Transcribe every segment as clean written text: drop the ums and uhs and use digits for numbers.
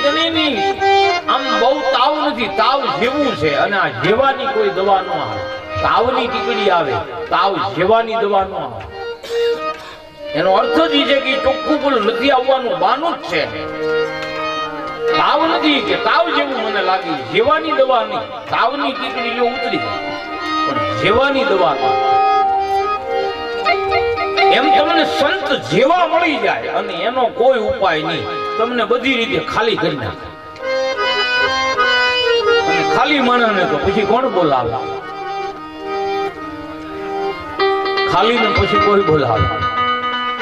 વેદનીની આમ બહુ તાવ નથી, તાવ જેવું છે, અને આ જેવાની કોઈ દવા ન આવે. તાવની ટીકડી આવે, તાવ જેવાની દવા ન આવે. એનો અર્થ જ છે કે ચોખ્ખું બોલ નથી આવવાનું બાનું જ છે. તાવ નથી કે તાવ જેવું મને લાગી, જેવાની દવા નહીં. તાવની ટીકડી જો ઉતરી પણ જેવાની દવા એમ તમને સંત જેવા મળી જાય અને એનો કોઈ ઉપાય નહીં, તમને બધી રીતે ખાલી કરી નાખે. અને ખાલી માણસને તો પછી કોણ બોલાવે? ખાલી ને પછી કોઈ બોલાવે.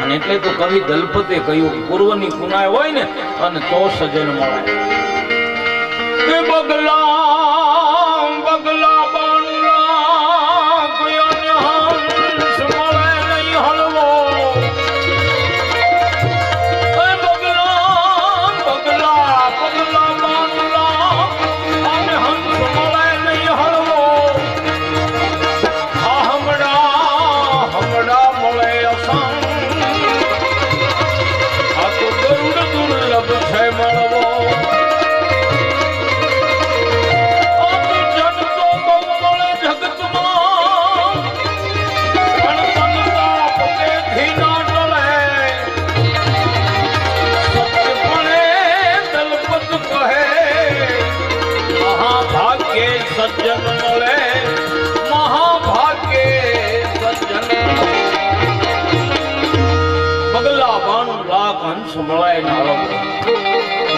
અને એટલે તો કવિ દલપતે કહ્યું પૂર્વની પુનાય હોય ને અને તો સજન મળે. કે બગલા બગલા બાંડલા કોઈને હંસ મળે નહીં હલવો. એ બગલા બગલા બગલા બાંડલા અને હંસ મળે નહીં હલવો. આ હમણાં હમણાં મળે અસંગ. આ તો ગરુડ દુર્લભ છે મળવો. સજ્જન મળે મહાભાગ્ય સજ્જન. બગલા 92 લાખ હંસ મળે ના.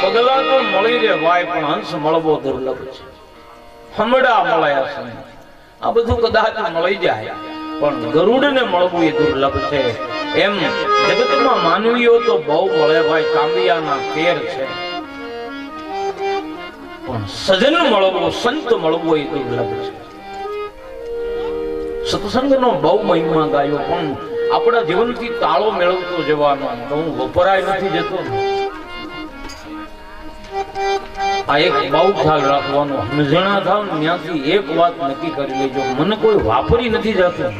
બગલા તો મળી રે ભાઈ, પણ હંસ મળવો દુર્લભ છે. હમડા મળે આ બધું કદાચ મળી જાય, પણ ગરુડ ને મળવું એ દુર્લભ છે. એમ જગતમાં માનવીઓ તો બહુ મળે ભાઈ, તાંબિયાના તેર છે, પણ સજન મળવો સંત મળવો એ દુર્લભ છે. સત્સંગનો બહુ મહિમા ગાયો, પણ આપણા જીવનથી તાળો મેળવતો જવાનો. તો હું વપરાય નથી જતો. આ એક બહુ ખ્યાલ રાખવાનો. સમજણા થાવ ને ત્યાંથી એક વાત નક્કી કરી લેજો, મને કોઈ વાપરી નથી જતું.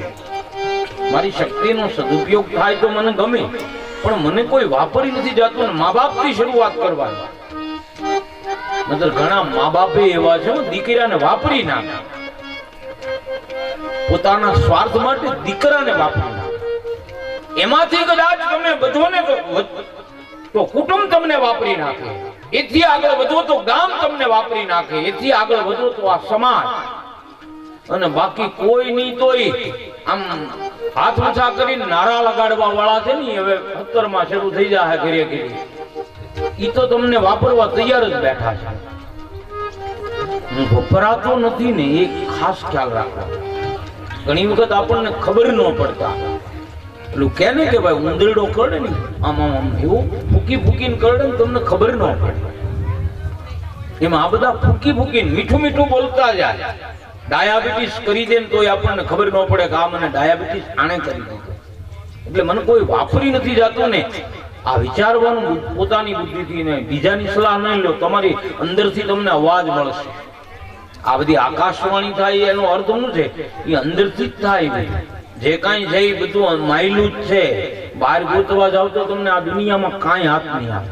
મારી શક્તિનો સદુપયોગ થાય તો મને ગમે, પણ મને કોઈ વાપરી નથી જતું. ને મા બાપથી શરૂઆત કરવાની. નતર ઘણા મા બાપે એવા છે દીકરાને વાપરી નાખે, પોતાના સ્વાર્થ માટે દીકરાને વાપરી નાખે. એમાંથી કદાચ તમે બધોને તો કુટુંબ તમને વાપરી નાખે, એથી આગળ વધો તો ગામ તમને વાપરી નાખે, એથી આગળ વધો તો આ સમાજ. અને બાકી કોઈ નહીં તોય આમ હાથ ઊંચા કરીને નારા લગાડવા વાળા છે ને, હવે 70 માં શરૂ થઈ જાય ઘરે ઘરે. ઈ તો તમને વાપરવા તૈયાર જ બેઠા છે. હું વપરાતો નથી ને, એક ખાસ ખ્યાલ રાખો. ઘણી વખત આપણને ખબર ન પડતા પેલું કે ને કે ભાઈ ઉંદરડો કરડે ને આમ આમ આમ એવું ફૂકી ફૂકીને કરડે ને, તમને ખબર ન પડે. એમાં આ બધા ફૂકી ફૂકીને મીઠું મીઠું બોલતા જાય. ડાયાબિટીસ કરી દે ને તોય આપણને ખબર ન પડે કે આ મને ડાયાબિટીસ આણે કરી દીધું. એટલે મને કોઈ વાપરી નથી જતું ને. આ વિચારવાનું પોતાની બુદ્ધિથી ને, બીજાની સલાહ નહીં લો. તમારી અંદરથી તમને અવાજ મળશે. આ બધી આકાશવાણી થાય એનો અર્થ શું છે? એ અંદરથી જ થાય. જે કાંઈ છે એ બધું માયલું જ છે. બહાર ગોતવા જાવ તો તમને આ દુનિયામાં કાંઈ હાથ નહીં આવે.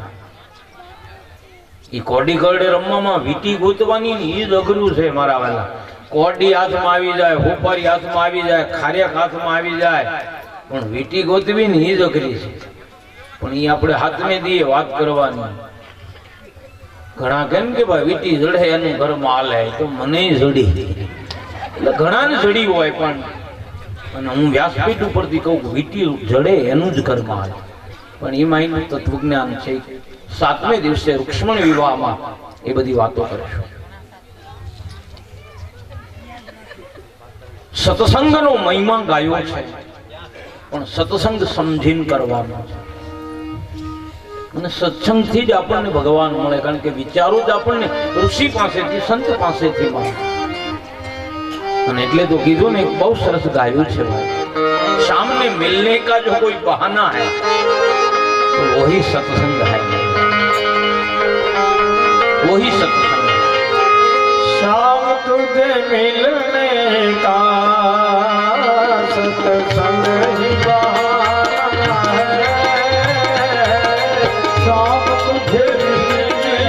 એ કોડી કરડે રમવામાં વીટી ગોતવાની ને એ જ અઘરું છે મારા વાલા. કોડી હાથમાં આવી જાય, હોપારી હાથમાં આવી જાય, ખારિયાક હાથમાં આવી જાય, પણ વીટી ગોતવી ને એ જ અઘરી છે. પણ એ આપણે હાથને દઈએ વાત કરવાની. ઘણા કેમ કે ભાઈ વીટી જડે એનું ઘરમાં હાલે, તો મને જડી. એટલે ઘણાને જડી હોય, પણ અને હું વ્યાસપીઠ ઉપરથી કહું વીટી જડે એનું જ ઘરમાં હાલે. પણ એમાં એનું તત્વજ્ઞાન છે. 7મે દિવસે રૂક્ષ્મણ વિવાહમાં એ બધી વાતો કરીશું. સત્સંગનો મહિમા ગાયો છે, પણ સત્સંગ સમજીને કરવાનો છે. અને સત્સંગથી જ આપણને ભગવાન મળે, કારણ કે વિચારો જ આપણને ઋષિ પાસેથી સંત પાસેથી મળે. અને એટલે તો કીધું ને, એક બહુ સરસ ગાયું છે ભાઈ, સાमने मिलने का जो कोई बहाना है तो वही सत्संग है, वही सत्संग है। शाम तुझे मिलने का सत्संग ही बहाना है, शाम तुझे मिलने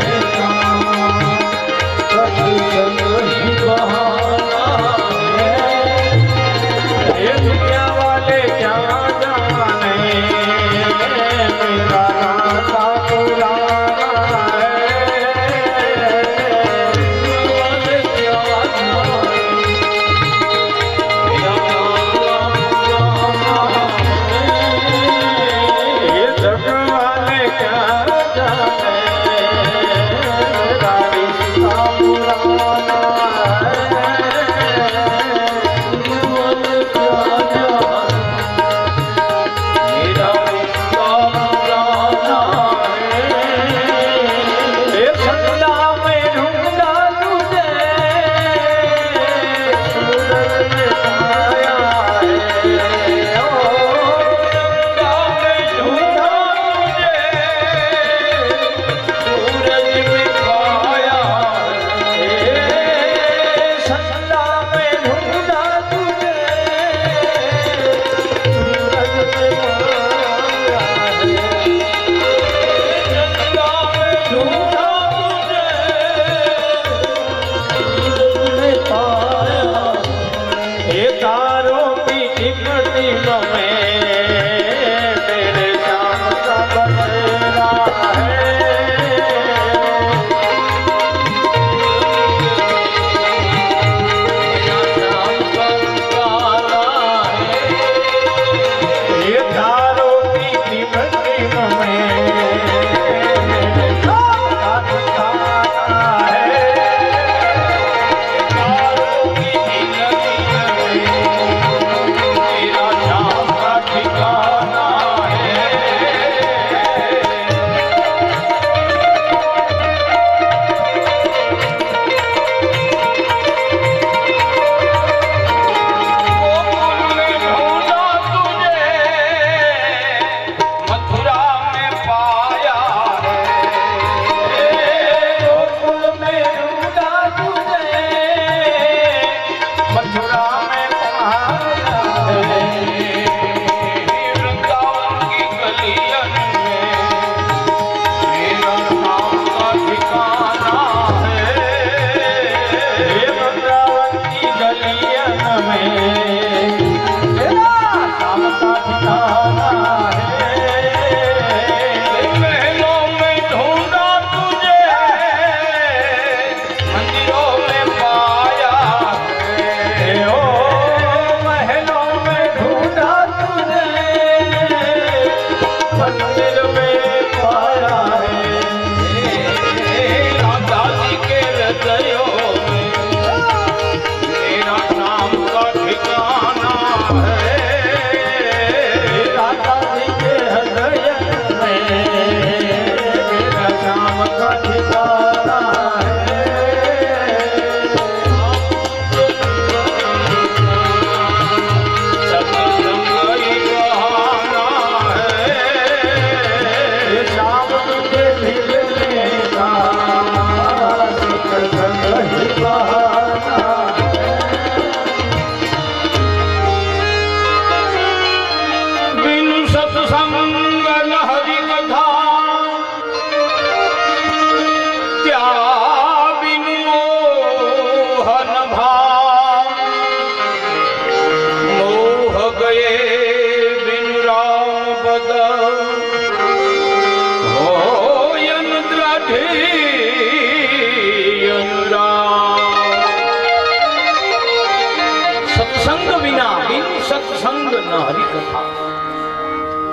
અને હરિકથા.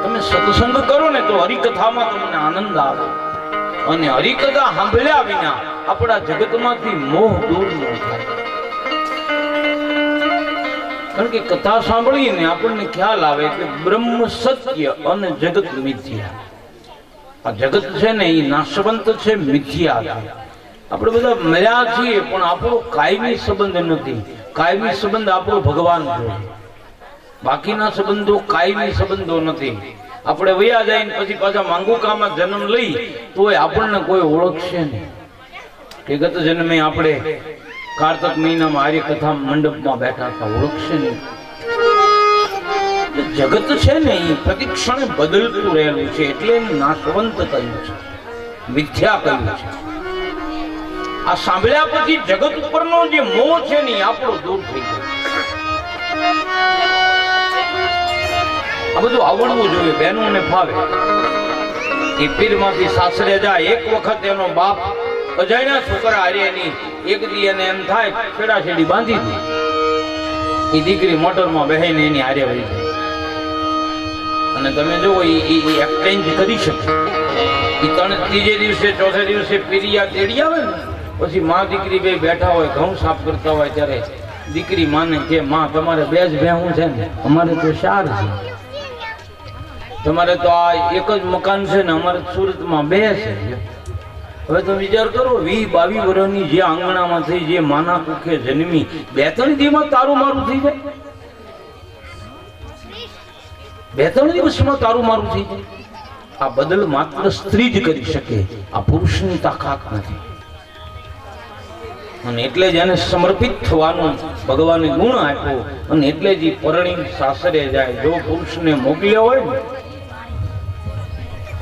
તમે સત્સંગ કરો ને તો હરિકથામાં તમને આનંદ આવે, અને હરિકથા સાંભળ્યા વિના આપણા જગતમાંથી મોહ દૂર ન થાય. કારણ કે કથા સાંભળીને આપણને ખ્યાલ આવે કે બ્રહ્મ સત્ય અને જગત મિથ્યા. આ જગત છે ને એ નાશવંત છે, મિથ્યા છે. આપણે બધા મળ્યા છીએ પણ આપણો કાયમી સંબંધ નથી. કાયમી સંબંધ આપણો ભગવાન છે, બાકીના સંબંધો કાયમી સંબંધો નથી. આપણે વયા જઈને પછી પાછા માંગુકામાં જન્મ લઈ તોય આપણને કોઈ ઓળખશે નહીં કે ગત જન્મે આપણે કાર્તક મહિનામાં આર્ય કથા મંડપમાં બેઠા હતા, ઓળખશે નહીં. જગત છે ને એ પ્રતિક્ષણે બદલતું રહેલું છે, એટલે એનું નાશવંત કહ્યું છે, મિથ્યા કહ્યું છે. આ સાંભળ્યા પછી જગત ઉપરનો જે મોહ છે ને એ આપણો દૂર થઈ ગયો. આ બધું આવડવું જોઈએ, બહેનોને ફાવે. એ પીરમાંથી સાસરે જાય, એક વખત એનો બાપ અજાણ્યા છોકરા હારેની એક દી એને એમ થાય છેડાછેડી બાંધી દી. એ દીકરી મોટરમાં બહેને એની હારે વહી ગઈ. અને તમે જો એ એક્સચેન્જ કરી શકે. એ ત્રીજે દિવસે ચોથે દિવસે પીરિયા તેડી આવે ને પછી માં દીકરી બે બેઠા હોય, ઘઉં સાફ કરતા હોય, ત્યારે દીકરી માને કે માં તમારે બે જ ભેહું છે ને, અમારે તો 4 છે. તમારે તો આ એક જ મકાન છે ને, અમારે સુરતમાં 2 છે. હવે તો વિચાર કરો, 20-22 વર્ષની જે આંગણામાં થઈ, જે માના કુખે જન્મી, 2-3 દિવસમાં તારું મારું થઈ જાય. 2-3 દિવસમાં તારું મારું થઈ જાય. આ બદલ માત્ર સ્ત્રી જ કરી શકે, આ પુરુષની તાકાત નથી. અને એટલે જ એને સમર્પિત થવાનું ભગવાને ગુણ આપ્યો. અને એટલે જ પરણી સાસરે જાય. જો પુરુષને મોકલ્યો હોય ને,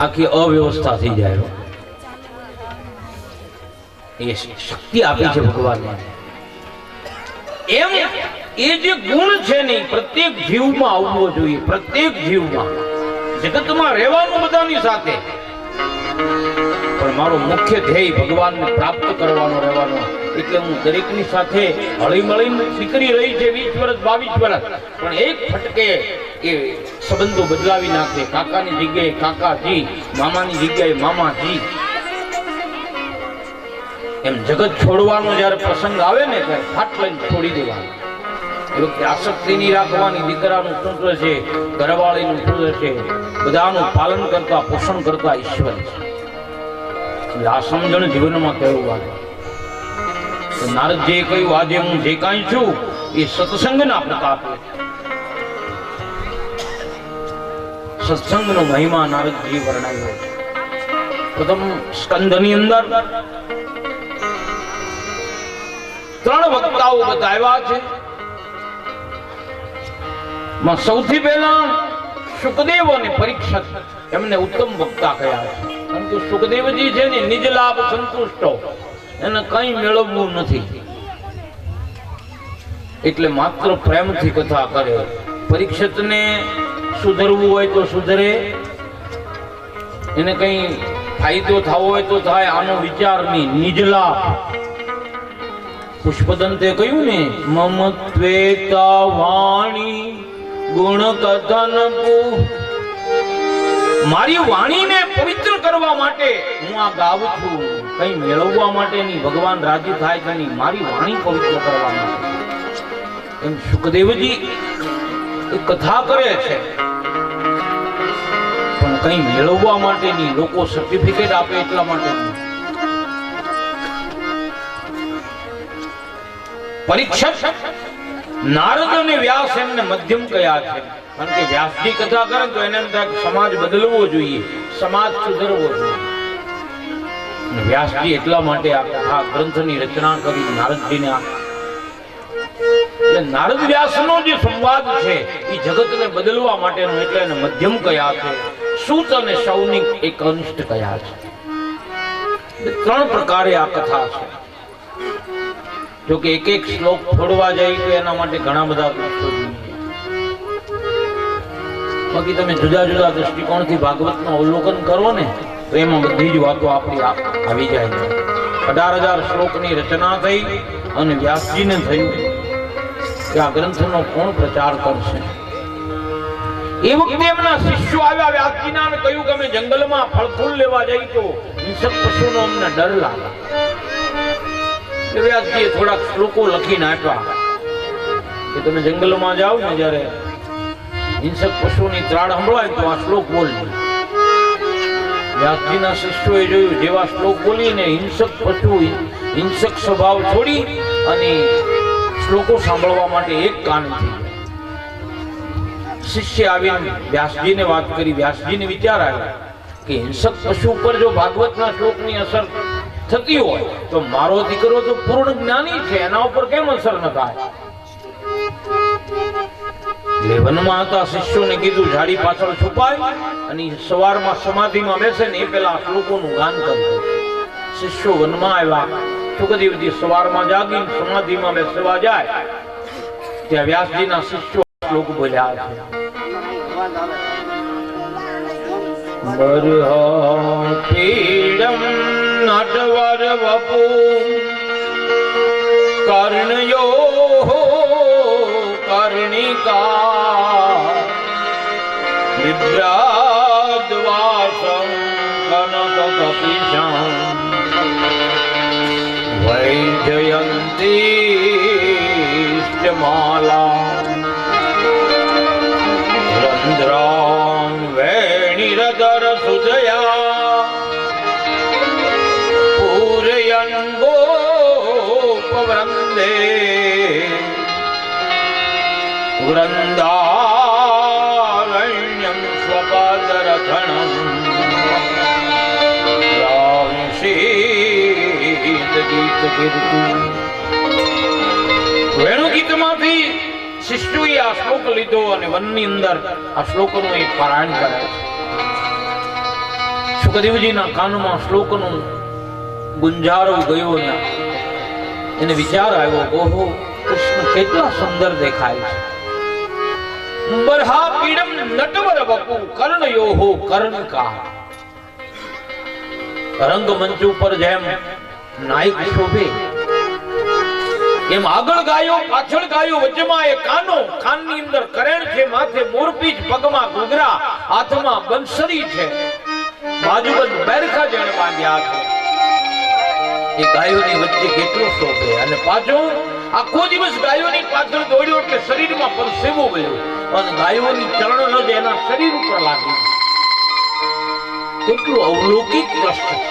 આખી અવ્યવસ્થા થઈ જાય. એ શક્તિ આપી છે ભગવાને. એમ એ જે ગુણ છે ને પ્રત્યેક જીવમાં આવવો જોઈએ. પ્રત્યેક જીવમાં જગતમાં રહેવાનું બધાની સાથે, પણ મારો મુખ્ય ધ્યેય ભગવાનને પ્રાપ્ત કરવાનો રહેવાનો. એટલે હું દરેકની સાથે હળી મળીને દીકરી રહી છે 20 વર્ષ 22 વર્ષ, પણ એક ફટકે એ સંબંધો બદલાવી નાખે. કાકાની જગ્યાએ કાકાજી, મામાની જગ્યાએ મામાજી. એમ જગત છોડવાનો જયારે પ્રસંગ આવે ને ત્યારે ફાટ લઈને છોડી દેવાનું. એ વખતે આસક્તિ નહીં રાખવાની. દીકરાનું શું છે, ઘરવાળીનું શું છે, બધાનું પાલન કરતા પોષણ કરતા ઈશ્વર છે. આ સમજણ જીવનમાં કહેવું. નારદજીએ કહ્યું આજે હું જે કાંઈ છું એ સત્સંગના પ્રતાપે. સત્સંગનો મહિમા નારદજીએ વર્ણવ્યો. પ્રથમ સ્કંદની અંદર 3 વક્તાઓ બતાવ્યા છે. સૌથી પહેલા સુખદેવ અને પરીક્ષિત, એમને ઉત્તમ વક્તા કહ્યા છે. કારણ કે સુખદેવજી છે ને નિજ લાભ સંતુષ્ટો, એને કઈ મેળવવું નથી, એટલે માત્ર પ્રેમથી કથા કરે. પરીક્ષિતને સુધરવું હોય તો સુધરે, એને કઈ ફાયદો થવો હોય તો થાય, આનો વિચાર નહીં. નિજ લાભ. પુષ્પદંતે કહ્યું ને, મમત્વેતા વાણી ગુણ કથન મારી વાણીને પવિત્ર કરવા માટે હું આ ગાઉં છું. કઈ મેળવવા માટે નહીં, ભગવાન રાજી થાય કે નહીં, મારી વાણી પવિત્ર કરવા માટે. એમ સુખદેવજી એ કથા કરે છે, પણ કઈ મેળવવા માટે નહીં, લોકો સર્ટિફિકેટ આપે એટલા માટે નહીં. પરીક્ષિત, નારદ અને વ્યાસ એમને મધ્યમ કયા છે. કારણ કે વ્યાસજી કથા કરે તો એને એમ થાય સમાજ બદલવો જોઈએ, સમાજ સુધરવો જોઈએ. વ્યાસજી એટલા માટે આ કથા ગ્રંથની રચના કરી નારદજીને. એટલે નારદ વ્યાસનો જે સંવાદ છે એ જગતને બદલવા માટેનો, એટલે એને મધ્યમ કયા છે. સૂત અને સૌનિક એક અનિષ્ટ કયા છે. 3 પ્રકારે આ કથા છે. જો કે એક શ્લોક છોડવા જાય તો એના માટે ઘણા બધા પુસ્તકો. બાકી તમે જુદા જુદા દ્રષ્ટિકોણથી ભાગવતનું અવલોકન કરો ને તો એમાં બધી જ વાતો આપણી આવી જાય. 18,000 શ્લોકની રચના થઈ અને વ્યાસજીને થયું કે આ ગ્રંથનો કોણ પ્રચાર કરશે. એ વખતે એમના શિષ્યો આવ્યા વ્યાસજીના અને કહ્યું કે અમે જંગલમાં ફળ ફૂલ લેવા જઈએ તો હિંસક પશુનો અમને ડર લાગે. વ્યાસજીએ થોડાક શ્લોકો લખીને આપ્યા કે તમે જંગલમાં જાઓ ને જ્યારે હિંસક પશુની ત્રાડ સંભળાય તો આ શ્લોક બોલજો. વ્યાસજીના શિષ્યોએ જોયું જેવા શ્લોક બોલીને હિંસક પશુ હિંસક સ્વભાવ છોડી અને શ્લોકો સાંભળવા માટે એક કાન થઈ ગયા. શિષ્ય આવીને વ્યાસજીને વાત કરી. વ્યાસજીને વિચાર આવ્યો કે હિંસક પશુ પર જો ભાગવતના શ્લોકની અસર થતી હોય તો મારો દીકરો તો પૂર્ણ જ્ઞાની છે, એના ઉપર કેમ અસર ન થાય? વનમાં હતા શિષ્યોને કીધું ઝાડી પાછળ છુપાય અને સવારમાં સમાધિમાં બેસે ને એ પેલા શ્લોકોનું ગાન કરજો. શિષ્યો વનમાં આવ્યા. સુખદેવજી સવારમાં જાગીને સમાધિમાં બેસવા જાય ત્યાં વ્યાસજીના શિષ્યો શ્લોક બોલ્યા છે. પીડમ નટવર વપુ કર્ણયો કર્ણિકા વિભ્રાદ્વાસં કનક કપિશં વૈજયંતી માલા રંધ્રાન વેણિરધર સુદયા પૂરયન ગોપવૃંદે વૃંદારણ્યં સ્વપાદરથણં વેણુગીતમાંથી શિષ્યોએ આ શ્લોક લીધો અને વનની અંદર આ શ્લોકનું એક પારાયણ કરે છે. સુખદેવજીના કાનમાં શ્લોકનું ગુંજારો ગયો ને એને વિચાર આવ્યો, ઓહો કૃષ્ણ કેટલા સુંદર દેખાય છે. બરહા પીડમ નટવર વપુ કર્ણયોહો કર્ણકા. રંગમંચ ઉપર જેમ નાયક શોભે એમ આગળ ગાયો પાછળ ગાયો વચ્ચેમાં એ કાનો, કાનની અંદર કરેણ છે, માથે મોરપીંછ, પગમાં ઘૂઘરા, હાથમાં બંસરી છે, બાજુબંધ બેરખા જેણે બાંધ્યા છે. એ ગાયોની વચ્ચે કેટલો શોભે અને પાછો આખો દિવસ ગાયોની પાછળ દોડ્યો એટલે શરીરમાં પરસેવો વળ્યો અને ગાયોની ચરણ જ એના શરીર ઉપર લાગી. કેટલું અવલૌકિક દ્રશ્ય છે.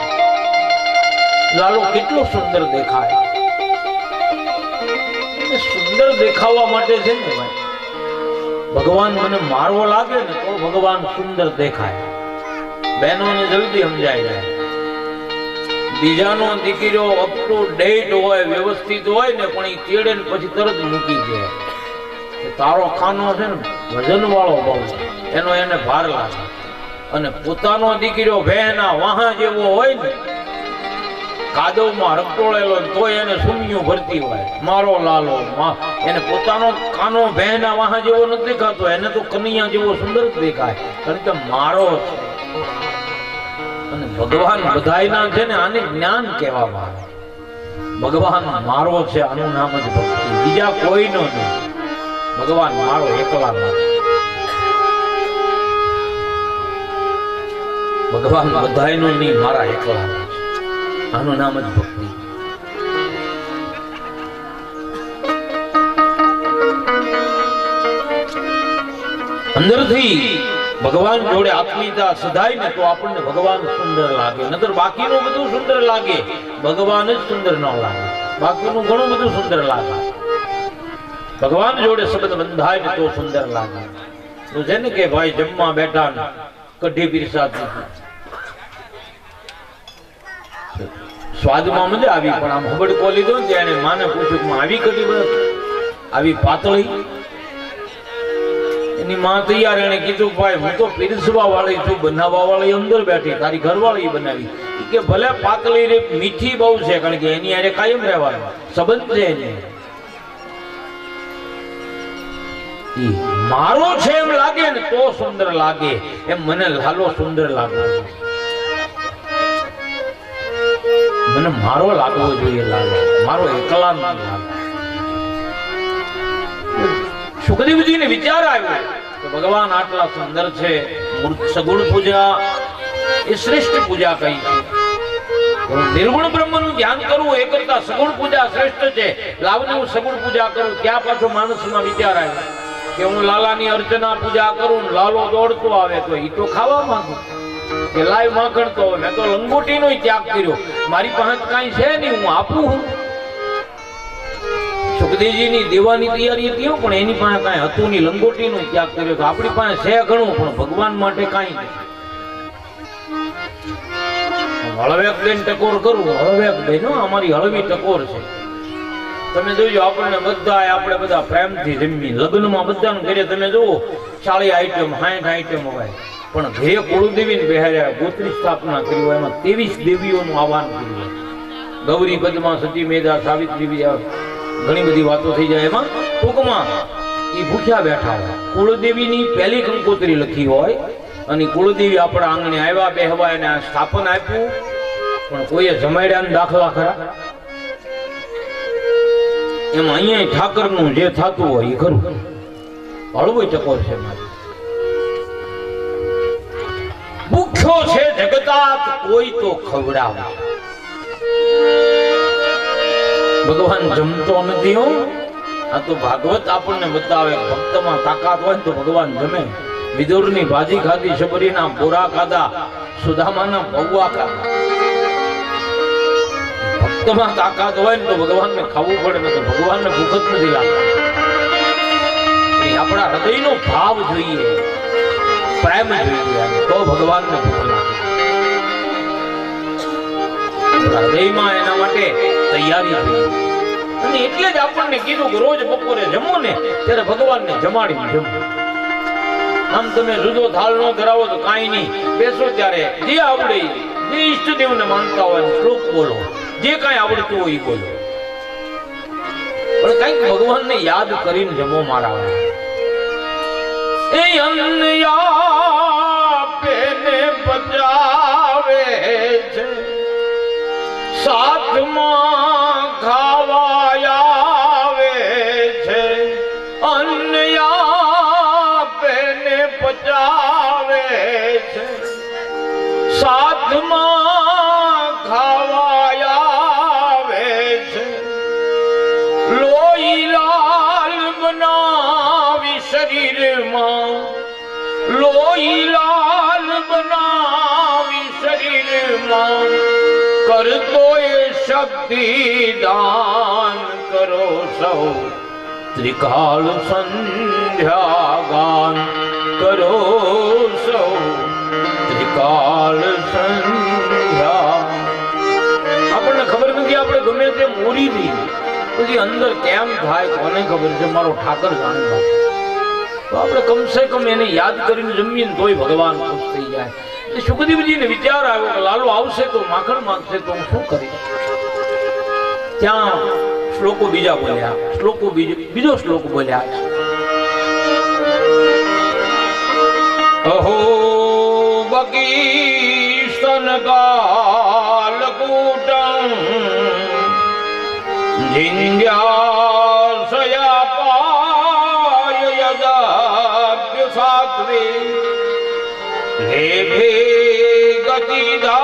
લાલો કેટલો સુંદર દેખાય. સુંદર દેખાવા માટે છે ને ભાઈ, ભગવાન મને મારવો લાગે ને તો ભગવાન સુંદર દેખાય. બહેનોને જલ્દી સમજાય જાય. બીજાનો દીકરો અપ ટુ ડેટ હોય, વ્યવસ્થિત હોય ને પણ એ ચેડે ને પછી તરત મૂકી દે. તારો ખાનો છે ને વજન વાળો બહુ, એનો એને ભાર લાગે. અને પોતાનો દીકરો ભેના વાહા જેવો હોય ને, કાદવમાં રગટોળેલો તોય એને સુમિયું ભરતી હોય, મારો લાલો. એને પોતાનો કાનો ભેના વાહા જેવો નથી દેખાતો, એને તો કનૈયા જેવો સુંદર દેખાય, કારણ કે મારો છે. અને ભગવાન બધાયના છે ને આને જ્ઞાન કહેવામાં આવે. ભગવાન મારો છે, આનું નામ જ ભક્તિ, બીજા કોઈનો નહીં. ભગવાન મારો એકલાનો. ભગવાન બધાયનો નહીં, મારા એકલાનો છે, આનું નામ જ ભક્તિ. અંદરથી ભગવાન જોડે આત્મીયતા સદાય ને તો આપણને ભગવાન સુંદર લાગે. નતર બાકીનું બધું સુંદર લાગે, ભગવાન જ સુંદર ન લાગે. બાકીનું ઘણું બધું સુંદર લાગે, ભગવાન જોડે સંબંધ બંધાય ને તો સુંદર લાગે. તો છે ને કે ભાઈ જમવા બેઠા ને કઢી પીરસાતી, સ્વાદમાં મજા આવી, પણ આમ હબડકો લીધો ને એને માને પૂછ્યું કે આવી કઢી બસ આવી પાતળી. એની માં તૈયાર, એને કીધું ભાઈ હું તો પીરસવા વાળી છું, બનાવવા વાળી અંદર બેઠી, તારી ઘરવાળી બનાવી. કે ભલે પાતળી રે મીઠી બહુ છે, કારણ કે એની આરે કાયમ રહેવાનો સંબંધ છે. એની મારો છે એમ લાગે ને તો સુંદર લાગે. એમ મને લાલો સુંદર લાગે, મને મારો લાગવો જોઈએ. લાલો મારો એકલાનો લાગે. સુખદેવજીને વિચાર આવ્યો કે ભગવાન આટલા સુંદર છે, સગુણ પૂજા એ શ્રેષ્ઠ પૂજા કહી છે. નિર્ગુણ બ્રહ્મનું ધ્યાન કરવું એ કરતા સગુણ પૂજા શ્રેષ્ઠ છે. લાવને હું સગુણ પૂજા કરું, ત્યાં પાછો માણસમાં વિચાર આવે કે હું લાલાની અર્ચના પૂજા કરું, લાલો દોડતો આવે તો એ તો ખાવા માંગુ કે લાય માખણ તો મેં તો લંગોટીનો ત્યાગ કર્યો, મારી પાસે કાંઈ છે નહીં, હું આપું હું. સુખદેવજીની દેવાની તૈયારી હતી પણ એની પાસે કાંઈ હતું નહીં, લંગોટીનો ત્યાગ કર્યો. તો આપણી પાસે છે ઘણું પણ ભગવાન માટે કાંઈ નહીં. હળવેક બેન ટકોર કરવું, હળવેક બેન અમારી હળવી ટકોર છે. તમે જોજો આપણે બધા પ્રેમથી જમી, લગ્નમાં બધાનું ઘરે તમે જુઓ 40 આઈટમ 60 આઈટમ હોય, પણ ઘરે કુળદેવીને બેહાર્યા, ગોત્રી સ્થાપના કરી હોય, એમાં 23 દેવીઓનું આહવાન કર્યું. ગૌરી, પદ્મા, સતી, મેધા, સાવિત્રી, ઘણી બધી વાતો થઈ જાય. એમાં ટૂંકમાં એ ભૂખ્યા બેઠા હોય, કુળદેવીની પહેલી કંકોત્રી લખી હોય અને કુળદેવી આપણા આંગણે આવ્યા, બેહવા, એને સ્થાપન આપ્યું, પણ કોઈએ જમાડ્યા દાખલા ખરા? એમાં અહીંયા ઠાકરનું જે થતું હોય એ ખરું. હળવો ટકોર છે. ભૂખ્યો છે જગતાત કોઈ તો ખવડાવે. ભગવાન જમતો નથી હો. આ તો ભાગવત આપણને બતાવે, ભક્તમાં તાકાત હોય તો ભગવાન જમે. વિદુરની ભાજી ખાધી, શબરીના બોરા ખાધા, સુદામાના પૌવા ખાધા. ભક્તમાં તાકાત હોય ને તો ભગવાનને ખાવું પડે, ને તો ભગવાનને ભૂખ જ નથી લાગતી. આપણા હૃદયનો ભાવ જોઈએ, પ્રેમ જોઈએ, તો ભગવાનને ભૂખ લાગે. હૃદયમાં એના માટે તૈયારી જોઈએ. અને એટલે જ આપણને કીધું કે રોજ બપોરે જમો ને ત્યારે ભગવાનને જમાડી જમો. આમ તમે જુદો થાળ નો ધરાવો તો કાંઈ નહીં, બેસો ત્યારે જે આવડે, જે ઈષ્ટદેવને માનતા હોય શ્લોક બોલો, જે કાંઈ આવડતું હોય એ બોલો, પણ કંઈક ભગવાનને યાદ કરીને જમો મારા. એ અન્ન આપે ને બચાવે છે, સાથમાં ખાવા આવે છે. અન્ન આપે ને પચાવે છે, સાથમાં ખાવા આવે છે. લોહી લાલ બનાવી શરીરમાં, લોહી લાલ બનાવી શરીરમાં, કરતો એ શક્તિ દાન કરો સૌ. ત્રિકાળ સંધ્યા ગાન કરો સૌ, ત્રિકાળ સંધ્યા. આપણને ખબર નથી, આપણે ગમે તે મોરી દઈએ પછી અંદર કેમ થાય કોને ખબર છે, મારો ઠાકર જાણતા. તો આપણે કમસે કમ એને યાદ કરીને જમીએ ને તોય ભગવાન ખુશ થઈ જાય. સુખદેવજીને વિચાર આવ્યો કે લાલો આવશે તો માખણ માંગશે તો હું શું કરીશ. ત્યાં શ્લોકો બીજા બોલ્યા, બીજો શ્લોક બોલ્યા. અહો બકી સ્તનકાલ કૂટં જિંદ્યાસયા પાય યદાભ્ય સાત્વે લેભે ગતિદાતૃજિતા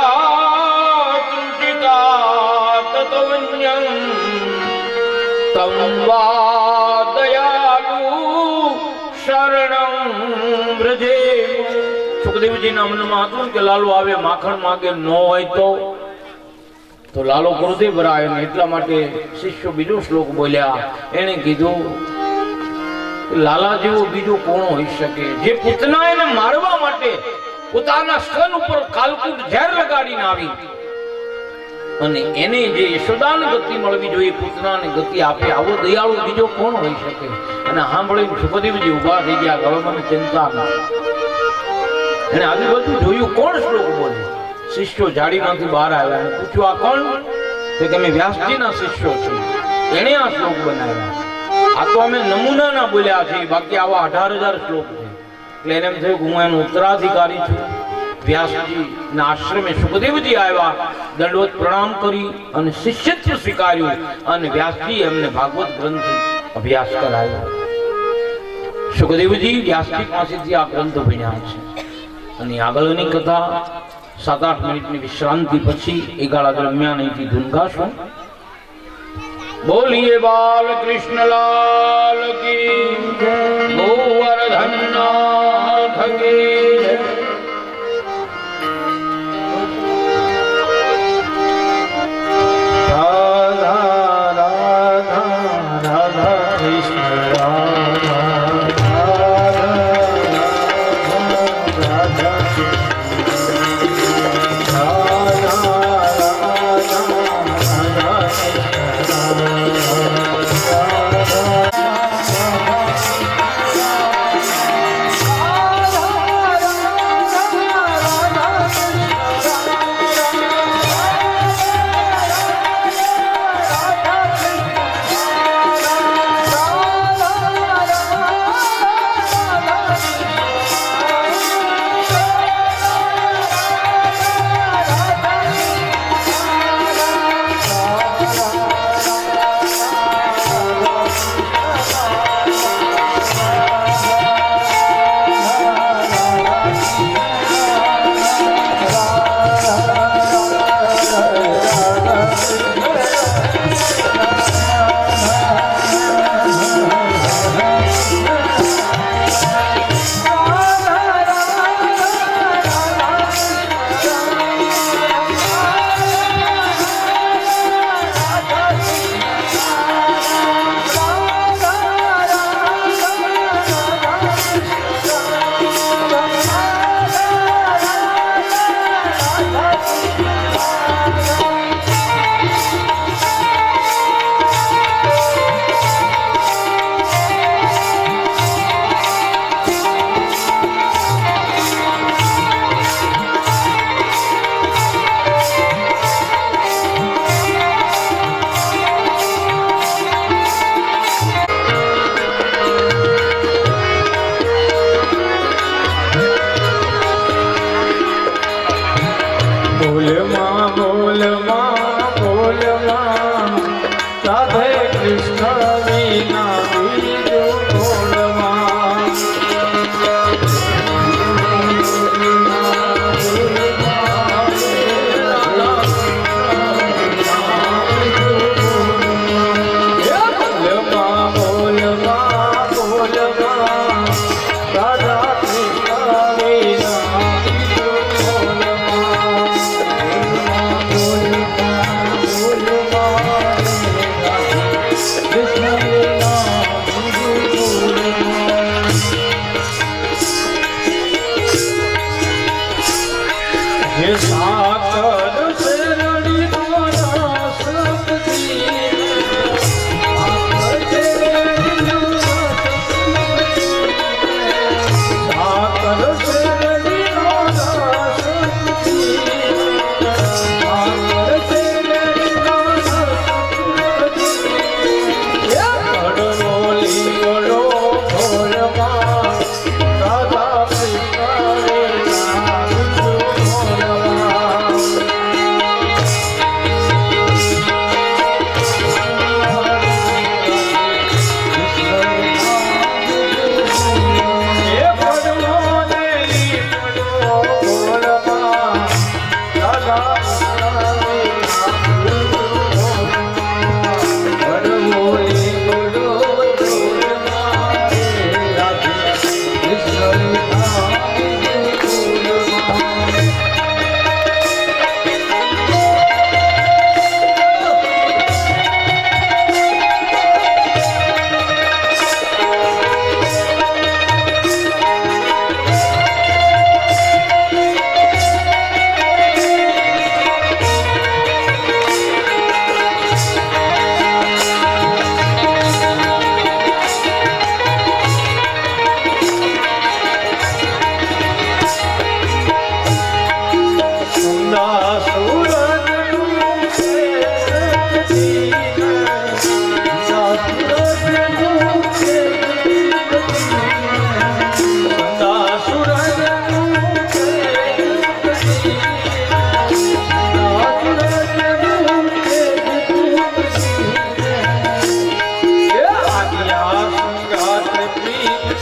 તતવન્યં તમ વા દયાલુ શરણં વ્રજે. સુખદેવજીના મનમાં હતું કે લાલો આવે માખણ માંગે ન હોય તો લાલો ક્રોધે ભરાય, એટલા માટે શિષ્યો બીજો શ્લોક બોલ્યા. એને કીધું લાલા જેવો બીજો કોણ હોઈ શકે, જે પૂતના એને મારવા માટે પોતાના સ્તન ઉપર કાલકૂટ ઝેર લગાડીને આવી અને એને જે યશોદાની ગતિ મળવી જોઈએ, પૂતનાની ગતિ આપે, આવો દયાળુ બીજો કોણ હોઈ શકે. અને સાંભળીને સુખદેવજી ઉભા થઈ ગયા, હવે મને ચિંતા નથી. એને આજુબાજુ જોયું કોણ શ્લોક બોલે. શિષ્યો જાડીમાંથી બહાર આવ્યા અને પૂછ્યું આ કોણ? તો કે અમે વ્યાસજીના શિષ્યો છીએ, એને આ શ્લોક બનાવ્યા. આ તો અમે નમૂનાના બોલ્યા છે, બાકી આવા 18,000 શ્લોક છે. એટલે એને એમ થયું કે હું એનો ઉત્તરાધિકારી છું. વ્યાસજી ના આશ્રમે સુખદેવજી આવ્યા, દંડવત પ્રણામ કરી અને શિષ્યત્વ સ્વીકાર્યું અને વ્યાસજી એમને ભાગવત ગ્રંથ અભ્યાસ કરાવ્યો. સુખદેવજી વ્યાસજી પાસેથી આ ગ્રંથ ભણ્યા છે અને આગળની કથા 7-8 મિનિટની વિશ્રાંતિ પછી એ ગાળા દરમિયાન અહીંથી ધૂન ગાશું. બોલીએ બાલકૃષ્ણ લાલ કી જય, ગોવર્ધન નાથ કી જય.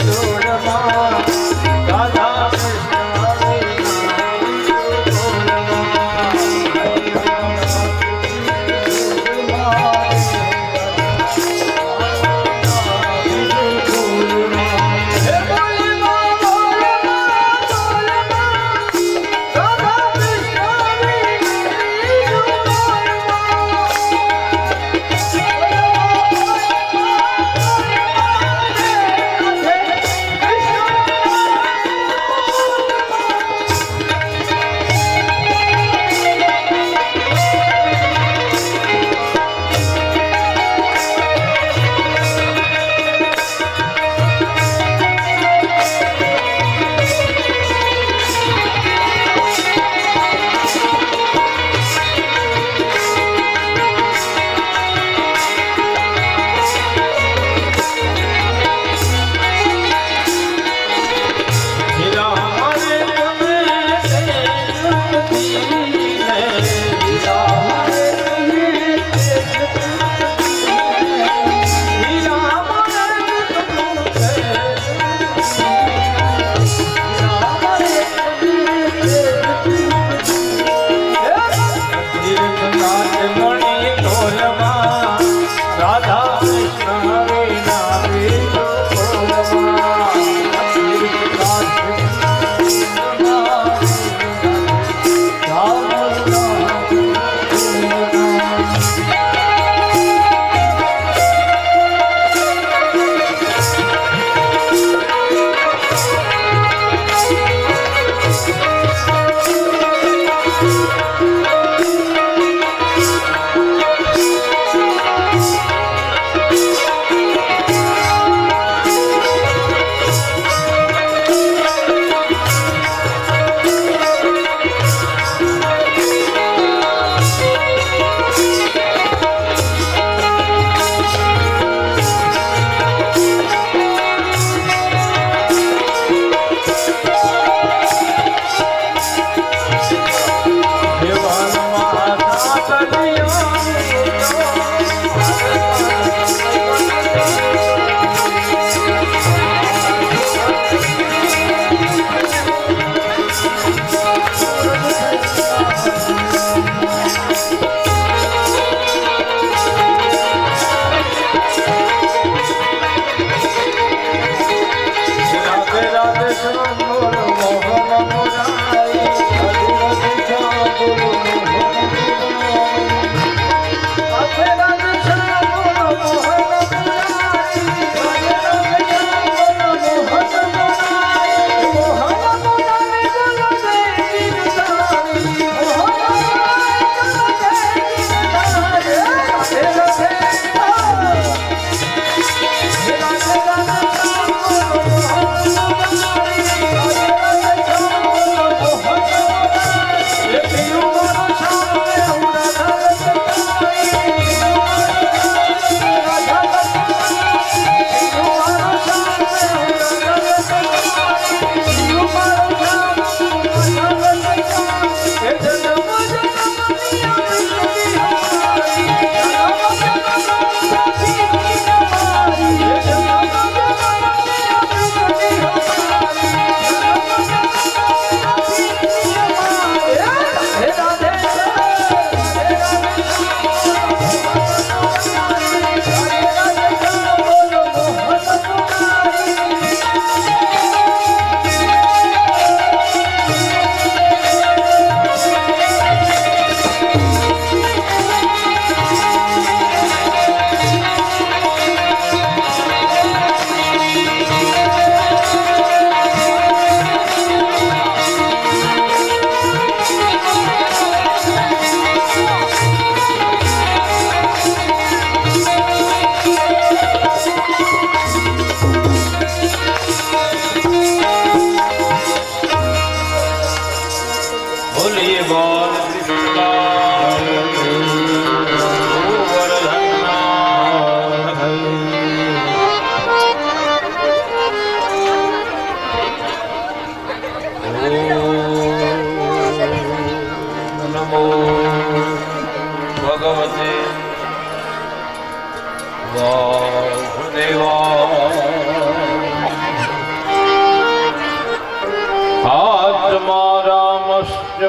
તો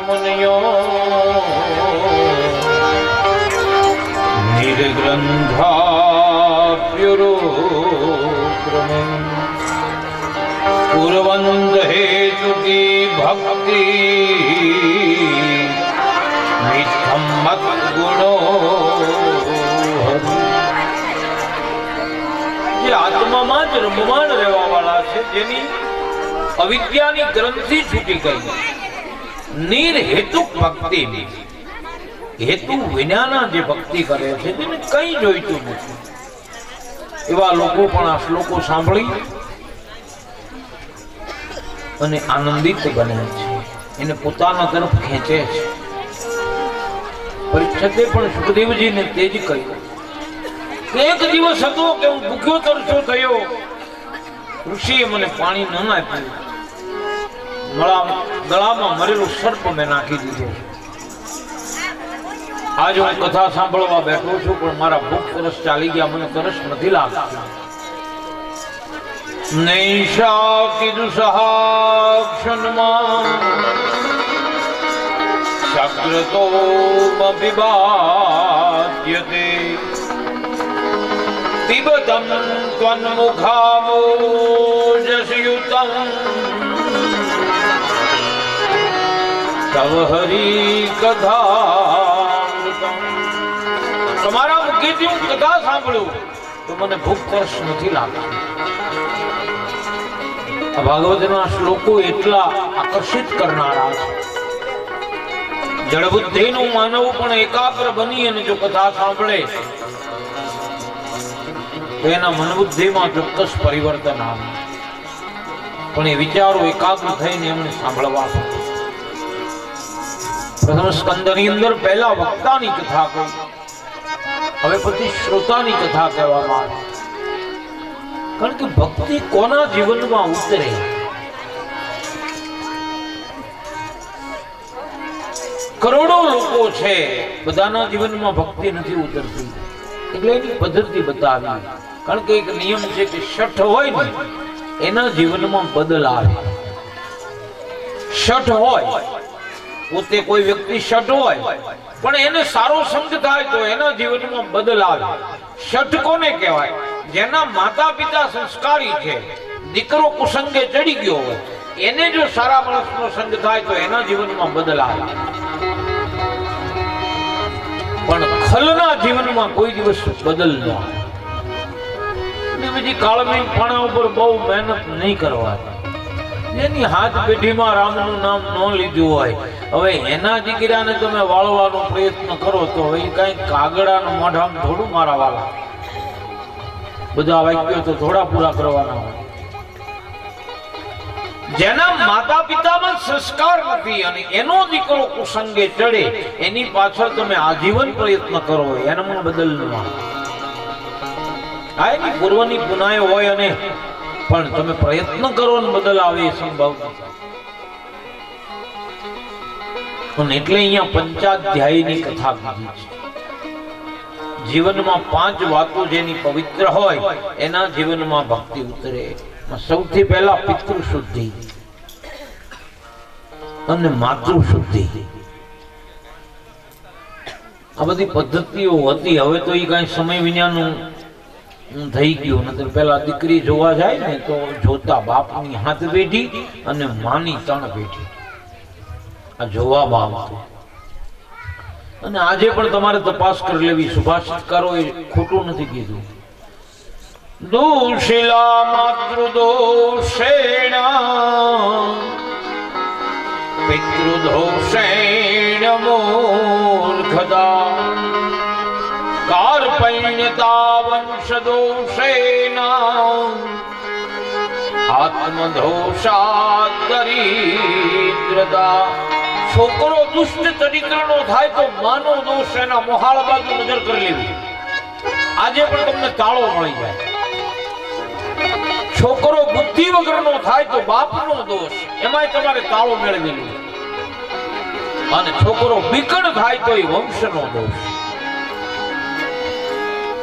મુનિયો निर्ग्रंथाप्युरुक्रमे कुर्वन्त हेतु की भक्ति नित्यं मद्गुणो જે આત્મામાં જ રમમાણ રહેવા વાળા છે, જેની અવિદ્યાની ગ્રંથિ છૂટી ગઈ, નિર્હેતુક ભક્તિ, હેતુ વિનાના જે ભક્તિ કરે છે તેને કઈ જોઈતું નથી, એવા લોકો પણ આ શ્લોકો સાંભળી અને આનંદિત બને છે, એને પોતાના તરફ ખેંચે છે. પરીક્ષતે પણ સુખદેવજીને તે જ કહ્યું. એક દિવસ હતો કે હું ભૂખ્યો તરસો થયો, ઋષિએ મને પાણી ન આપ્યું, ગળામાં મરેલું સર્પ મેં નાખી દીધું. આજ હું કથા સાંભળવા બેઠો છું, પણ મારા ભૂખ તરસ ચાલી ગયા, મને તરસ નથી લાગતી. નૈષા કીધું સહાક્ષણમાં શક્રતો વિબાધ્યતે પિબતં ત્વન્મુખામોજસયુતં તવ હરિ કથામૃતં. તમારા મુખેથી હું કથા સાંભળું તો મને ભૂખ તરસ નથી લાગતી. આ ભાગવતના શ્લોકો એટલા આકર્ષિત કરનારા છે. જળબુદ્ધિનું માનવ પણ એકાગ્ર બની અને જો કથા સાંભળે તો એના મનબુદ્ધિમાં ચોક્કસ પરિવર્તન આવે, પણ એ વિચારો એકાગ્ર થઈને એમને સાંભળવા. પ્રથમ સ્કંદની અંદર પહેલા વક્તાની કથા કહી, હવે પછી શ્રોતાની કથા કહેવામાં આવે. કારણ કે ભક્તિ કોના જીવનમાં ઉતરે? કરોડો લોકો છે, બધાના જીવનમાં ભક્તિ નથી ઉતરતી, એટલે એની પદ્ધતિ બતાવી. કારણ કે એક નિયમ છે કે શઠ હોય ને એના જીવનમાં બદલ આવે. શઠ હોય, પોતે કોઈ વ્યક્તિ શઠ હોય પણ એને સારો સંગ થાય તો એના જીવનમાં બદલ આવે. શઠ કોને કહેવાય? જેના માતા પિતા સંસ્કારી છે, દીકરો કુસંગે ચડી ગયો હોય, એને જો સારા માણસનો સંગ થાય તો એના જીવનમાં બદલ આવે. પણ ખલના જીવનમાં કોઈ દિવસ બદલ ન આવે. બીજી કાળમી પાણા ઉપર બહુ મહેનત નહીં કરવાની. જેની હાથ પેઢીમાં રામનું નામ ન લીધું હોય, હવે એના દીકરાને તમે વાળવાનો પ્રયત્ન કરો તો એ કઈ કાગડાના મોઢામાં થોડું મારા વાળા. બધા વાક્યો તો થોડા પૂરા કરવાના હોય. જેના માતા પિતામાં સંસ્કાર નથી અને એનો દીકરો કુસંગે ચડે, એની પાછળ તમે આજીવન પ્રયત્ન કરો, એનામાં બદલ ન આવે. આ એની પૂર્વની પુનાય હોય અને પણ તમે પ્રયત્ન કરો ને બદલ આવે એ સંભવ નથી. એટલે અહીંયા પંચાધ્યાયની કથા કીધી છે. જીવનમાં 5 વાતો જેની પવિત્ર હોય એના જીવનમાં ભક્તિ ઉતરે. સૌથી પહેલા પિતૃ શુદ્ધિ અને માતૃ શુદ્ધિ. આ બધી પદ્ધતિઓ હતી, હવે તો એ કઈ સમય વિનાનું થઈ ગયું. નતર પેલા દીકરી જોવા જાય ને તો જોતા બાપની હાથ પેઢી અને માની 3 પેઢી આ જોવા બાપ. અને આજે પણ તમારે તપાસ કરી લેવી. સુભાષિતકારો એ ખોટું નથી કીધું. દોષિલા માતૃદોષેણ પિતૃદોષેણ મૂર્ખતા કાર્પણ્યતા વંશદોષેણ આત્મદોષાત દરિદ્રતા. છોકરો દુષ્ટ ચરિત્રનો થાય તો માનો દોષ એના મોહાળ બાજુ નજર કરી લેવી. આજે પણ તમને તાળો મળી જાય. છોકરો બુદ્ધિ વગરનો થાય તો બાપનો દોષ, એમાંય તમારે તાળો મેળવી લેવો. અને છોકરો બીકણ થાય તો એ વંશનો દોષ.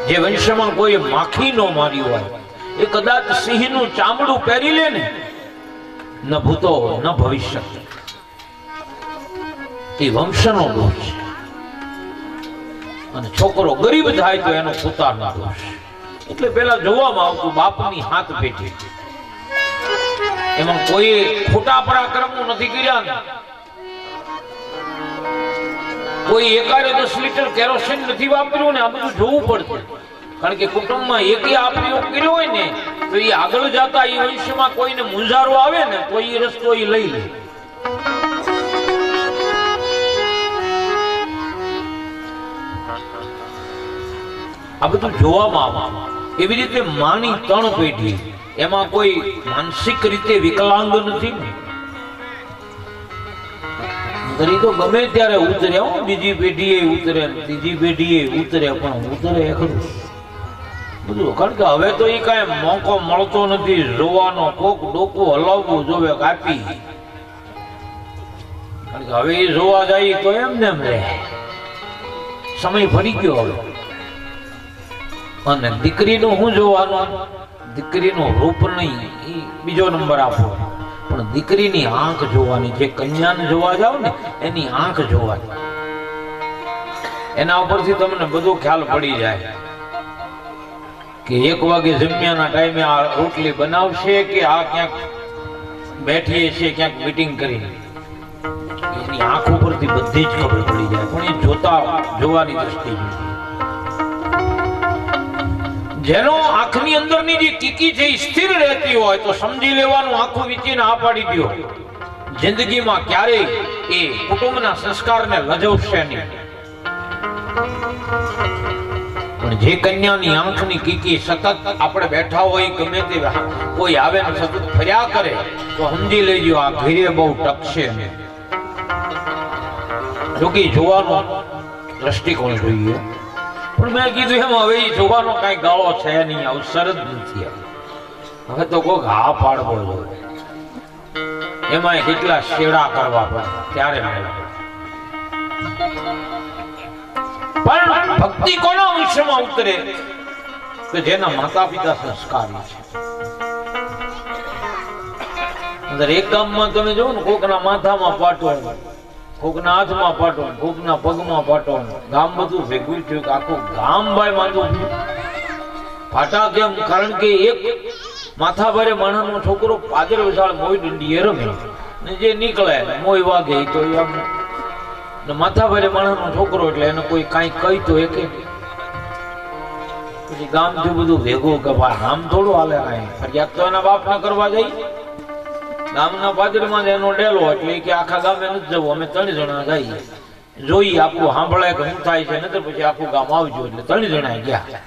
જે વંશમાં કોઈ માખી નો મારી હોય એ કદાચ સિંહનું ચામડું પહેરી લે ને, ન ભૂતો ન ભવિષ્ય, એ વંશનો દોષ છે. અને છોકરો ગરીબ થાય તો એનો પોતાનો દોષ. એટલે પેલા જોવામાં આવતું બાપની હાથ પેટી, એમાં કોઈ ખોટા પરાક્રમો નથી કર્યા ને, કોઈ 10 લીટર કેરોસીન નથી વાપર્યું ને. આ બધું જોવું પડતું, કારણ કે કુટુંબમાં એકે આ પ્રયોગ કર્યો હોય ને તો એ આગળ જતા એ વંશમાં કોઈને મુંજારો આવે ને તો એ રસ્તો એ લઈ લે. આ બધું જોવામાં આવે. એવી રીતે માની 3 પેઢી, એમાં કોઈ માનસિક રીતે વિકલાંગ નથી ને. તો ગમે ત્યારે ઉતરે, બીજી પેઢીએ ઉતરે, ત્રીજી પેઢીએ ઉતરે, પણ ઉતરે ખરું બધું. કારણ કે હવે તો એ કઈ મોકો મળતો નથી જોવાનો. કોક ડોકું હલાવવું જોવે કાપી, કારણ કે હવે એ જોવા જાય તો એમને એમ રહે. સમય ફરી ગયો હવે. અને દીકરીનું શું જોવાનું? દીકરીનું રૂપ નહીં, એ બીજો નંબર આપો, પણ દીકરીની આંખ જોવાની. જે કન્યાને જોવા જાવ ને એની આંખ જોવાની. એના ઉપરથી તમને બધો ખ્યાલ પડી જાય કે 1 વાગે જમ્યાના ટાઈમે આ રોટલી બનાવશે કે આ ક્યાંક બેઠી છે ક્યાંક મીટિંગ કરીને. એની આંખ ઉપરથી બધી જ ખબર પડી જાય. પણ એ જોવાની દ્રષ્ટિ જોઈએ. જેનો આંખની અંદરની જે કીકી છે સ્થિર રહેતી હોય તો સમજી લેવાનું આંખો વીચીને આ પાડી દો. જિંદગીમાં ક્યારેય એ કુટુંબના સંસ્કારને લજવશે નહીં. પણ જે કન્યાની આંખની કીકી સતત આપણે બેઠા હોય ગમે તે કોઈ આવે ને સતત ફર્યા કરે તો સમજી લેજો આ ઘરે બહુ ટકશે. જોકે જોવાનો દ્રષ્ટિકોણ જોઈએ. પણ મેં કીધું એમ હવે જોવાનો કઈ ગાળો છે નહીં, અવસર જ નથી. હવે તો કોઈક હા પાડવો જોઈએ. એમાં કેટલા શેડા કરવા પડે ત્યારે પણ ભક્તિ કોના વંશમાં ઉતરે? કે જેના માતા પિતા સંસ્કારી છે. અંદર એક ગામમાં તમે જો ને કોકના માથામાં પાટો, કોકના હાથમાં પાટો, કોકના પગમાં પાટો, ગામ બધું ભેગું થયું. આખું ગામ ભાઈ માંદું થયું. પાટા કેમ? કારણ કે એક માથા ભારે માણસનો છોકરો પાદર વિશાળ મોઈ દંડીએ રમે ને જે નીકળે મોઈ વાગે તો એમ માથા ભારે માણસનો છોકરો એટલે એને કોઈ કાંઈ કહી તો એકે. પછી ગામ થી બધું ભેગું કે ભાઈ આમ થોડું હાલે, કાંઈ ફરિયાદ તો એના બાપ ના કરવા જાય. ગામના પાદરમાં જ એનો ડેલો એટલે કે આખા ગામે નથી જવું, અમે 3 જણા જઈએ, જોઈએ આખું સાંભળે કે શું થાય છે, નતર પછી આખું ગામ આવજો. એટલે 3 જણા ગયા.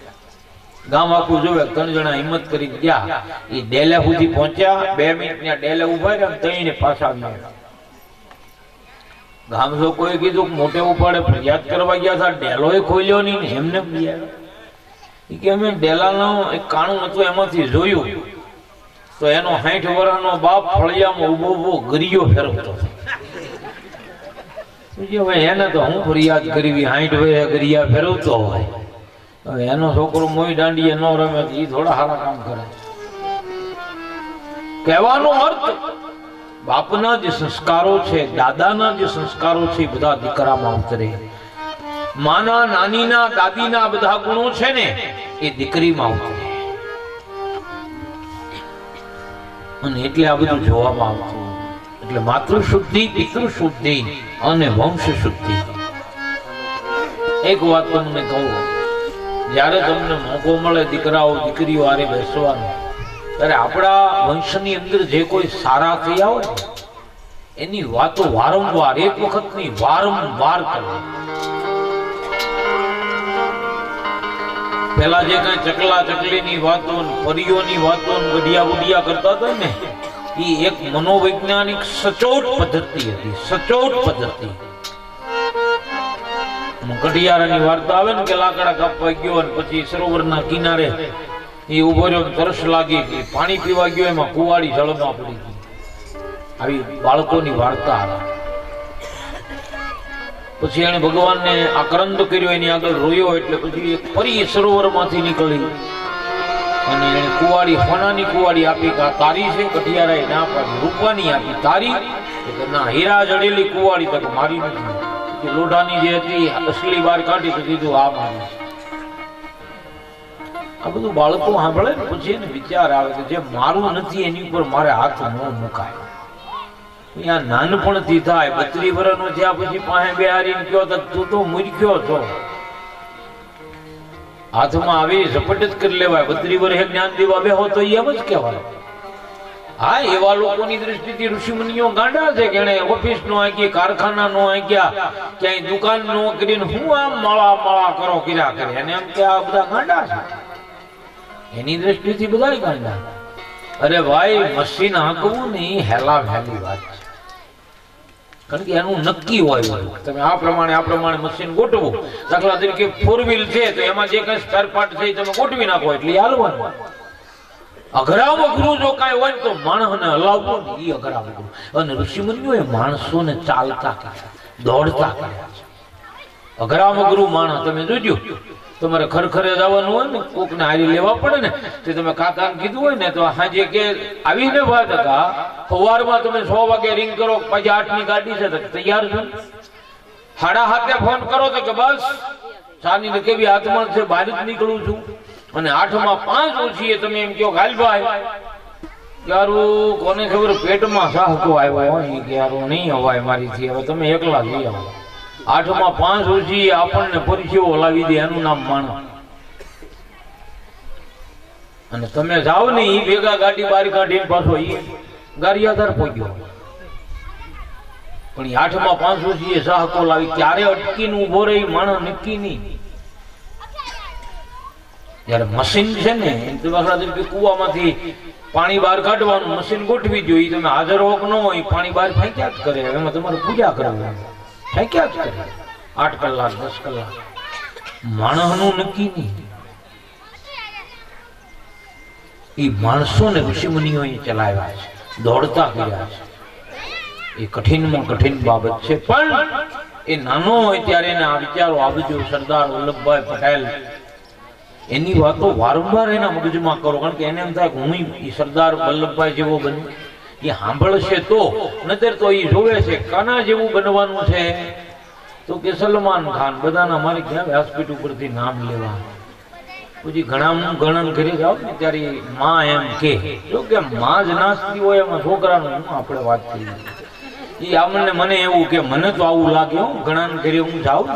ગામ આખું જોવે, 3 જણા હિંમત કરી ગયા. એ ડેલે સુધી પહોંચ્યા, 2 મિનિટ ત્યાં ડેલે ઉભા રહ્યા, 3 ને પાછા આવ્યા. ગામ લોકોએ કીધું મોટે ઉપાડે ફરિયાદ કરવા ગયા હતા, ડેલો એ ખોલ્યો નહીં ને એમને ગયા. કે અમે ડેલાનો એક કાણું હતું એમાંથી જોયું તો એનો 60 વર્ષનો બાપ ફળિયામાં ઉભો ઉભો ગરિયો ફેરવતો. એને તો હું ફરિયાદ કરવી, 60 વર્ષે ગરિયા ફેરવતો હોય. હવે એનો છોકરો મોઈ દાંડીએ ન રમે તો એ થોડા સારા કામ કરે. કહેવાનો અર્થ બાપના જે સંસ્કારો છે, દાદાના જે સંસ્કારો છે, બધા દીકરામાં ઉતરે. માના, નાનીના, દાદીના બધા ગુણો છે ને એ દીકરીમાં ઉતરે. અને એટલે આ બધું જોવામાં આવતું. એટલે માતૃ શુદ્ધિ, પિતૃ શુદ્ધિ અને વંશ શુદ્ધિ. એક વાત તમને કહું, જ્યારે તમને મોકો મળે દીકરાઓ દીકરીઓ આરે બેસવાનો, ત્યારે આપણા વંશની અંદર જે કોઈ સારા થયા હોય એની વાતો વારંવાર, એક વખતની વારંવાર કરવી. પેલા જે કઈ ચકલા ચકલીની વાતો, પરીઓની વાતો, ગઢિયા ગુડિયા કરતા હતા ને, એ એક મનોવૈજ્ઞાનિક સચોટ પદ્ધતિ હતી. સચોટ પદ્ધતિ. ગઢિયારાની વાર્તા આવે ને કે લાકડા કાપવા ગયો અને પછી સરોવરના કિનારે એ ઉભો રહ્યો, તરસ લાગી ગઈ, પાણી પીવા ગયો, એમાં કુવાડી જળમાં પડી ગઈ. આવી બાળકોની વાર્તા. પછી એને ભગવાનને આક્રંદ કર્યો, એની આગળ રોયો, એટલે પછી એક ફરી સરોવરમાંથી નીકળી અને એને કુવાડી, સોનાની કુવાડી આપી કે આ તારી છે. ગઢિયારાએ ના પાડી, રૂપાની આપી. તારી? ના, હીરા જડેલી કુવાડી. તો મારી નથી. કે લોઢાની જે હતી અસલી બહાર કાઢી તો કીધું આ મારી છે. આ બધું બાળકો સાંભળે ને પછી એને વિચાર આવે કે જે મારું નથી એની ઉપર મારે હાથ ન મુકાય. અહીંયા નાનપણથી થાય 32 વર્ષનો થયા પછી પાસે બેહારીને કયો તો તું તો મૂર્ખ્યો છો. હાથમાં આવી ઝપટ જ કરી લેવાય. 32 વર્ષે જ્ઞાન દેવા બેહો તો એમ જ કહેવાય. હા, એવા લોકોની દ્રષ્ટિથી ઋષિમુનિઓ ગાંડા છે કે એને ઓફિસ નો આંક્યા, કારખાના નો આંક્યા, ક્યાંય દુકાન નો કરીને હું આમ માળા માળા કરો કર્યા કરે અને એમ કે આ બધા ગાંડા છે. એની દ્રષ્ટિથી બધા ગાંડા. અરે ભાઈ, મશીન હાંકવું ને એ હેલા હેલી વાત છે. કારણ કે એનું નક્કી હોય તમે આ પ્રમાણે મશીન ગોઠવો. દાખલા તરીકે 4 વ્હીલ છે તો એમાં જે કઈ સ્પેર પાર્ટ છે તમે ગોઠવી નાખો એટલે હાલવાનું. અઘરામ અઘરું જો કાંઈ હોય તો માણસને હલાવવું ને એ અઘરામ અઘરું. અને ઋષિમુનિઓએ માણસોને ચાલતા કર્યા, દોડતા કર્યા છે. અઘરામ અઘરું માણસ તમે જોજો. તમારે ખરખરે જવાનું હોય ને કોકને હારી લેવા પડે ને તો તમે કાકાને કીધું હોય ને તો હાજે કે આવીને વાત હતા સવારમાં તમે 6 વાગે રિંગ કરો, પછી 8 ની ગાડી છે તો તૈયાર છો. 7:30 ફોન કરો તો કે બસ ચાની કેવી હાથમાં છે, બહાર જ નીકળું છું. અને 8 માં 5 ઓછી તમે એમ કહો ગાલભાઈ યારું કોને ખબર પેટમાં સાહકો આવ્યો હોય કે યારું નહીં હવાય મારીથી, હવે તમે એકલા લઈ આવો. 8 માં 5 ઓછી આપણને પરિચયો લાવી દે, એનું નામ માણસ. અને તમે જાઓ ને એ ભેગા ગાડી બહાર કાઢીને પાછો એ ગારિયાદાર પહોંચ્યો. પણ 8 માં 5 ઓછી સાહકો લાવી ક્યારે અટકીને ઉભો રહી માણસ નક્કી નહીં. જયારે મશીન છે ને દાખલા તરીકે કુવામાંથી પાણી બહાર કાઢવાનું મશીન ગોઠવી જોઈએ, તમે હાજર હો કે ન હોય પાણી બહાર ફેંક્યા જ કરે. એમાં તમારે પૂજા કરવાની ફેંક્યા જ કરે 8 કલાક 10 કલાક. માણસનું નક્કી નહીં. એ માણસોને ઋષિમુનિઓએ ચલાવ્યા છે, દોડતા કર્યા છે. એ કઠિનમાં કઠિન બાબત છે. પણ એ નાનો હોય ત્યારે એને આ વિચારો આવજો. સરદાર વલ્લભભાઈ પટેલ એની વાતો વારંવાર એના મગજમાં કરો. કારણ કે એને એમ થાય કે હું સરદાર વલ્લભભાઈ જેવો બનું. એ સાંભળશે તો, નતર તો એ જોવે છે કાના જેવું બનવાનું છે તો કે સલમાન ખાન. બધાના મારે ક્યાં વ્યાસપીઠ ઉપરથી નામ લેવા. પછી ઘણા ઘરે જાવ ને ત્યારે માં એમ કે જો કે માં જ નાચતી હોય એમાં છોકરાનું હું આપણે વાત કરીએ. એ મને એવું કે મને તો આવું લાગે ઘણા ઘરે હું જાઉં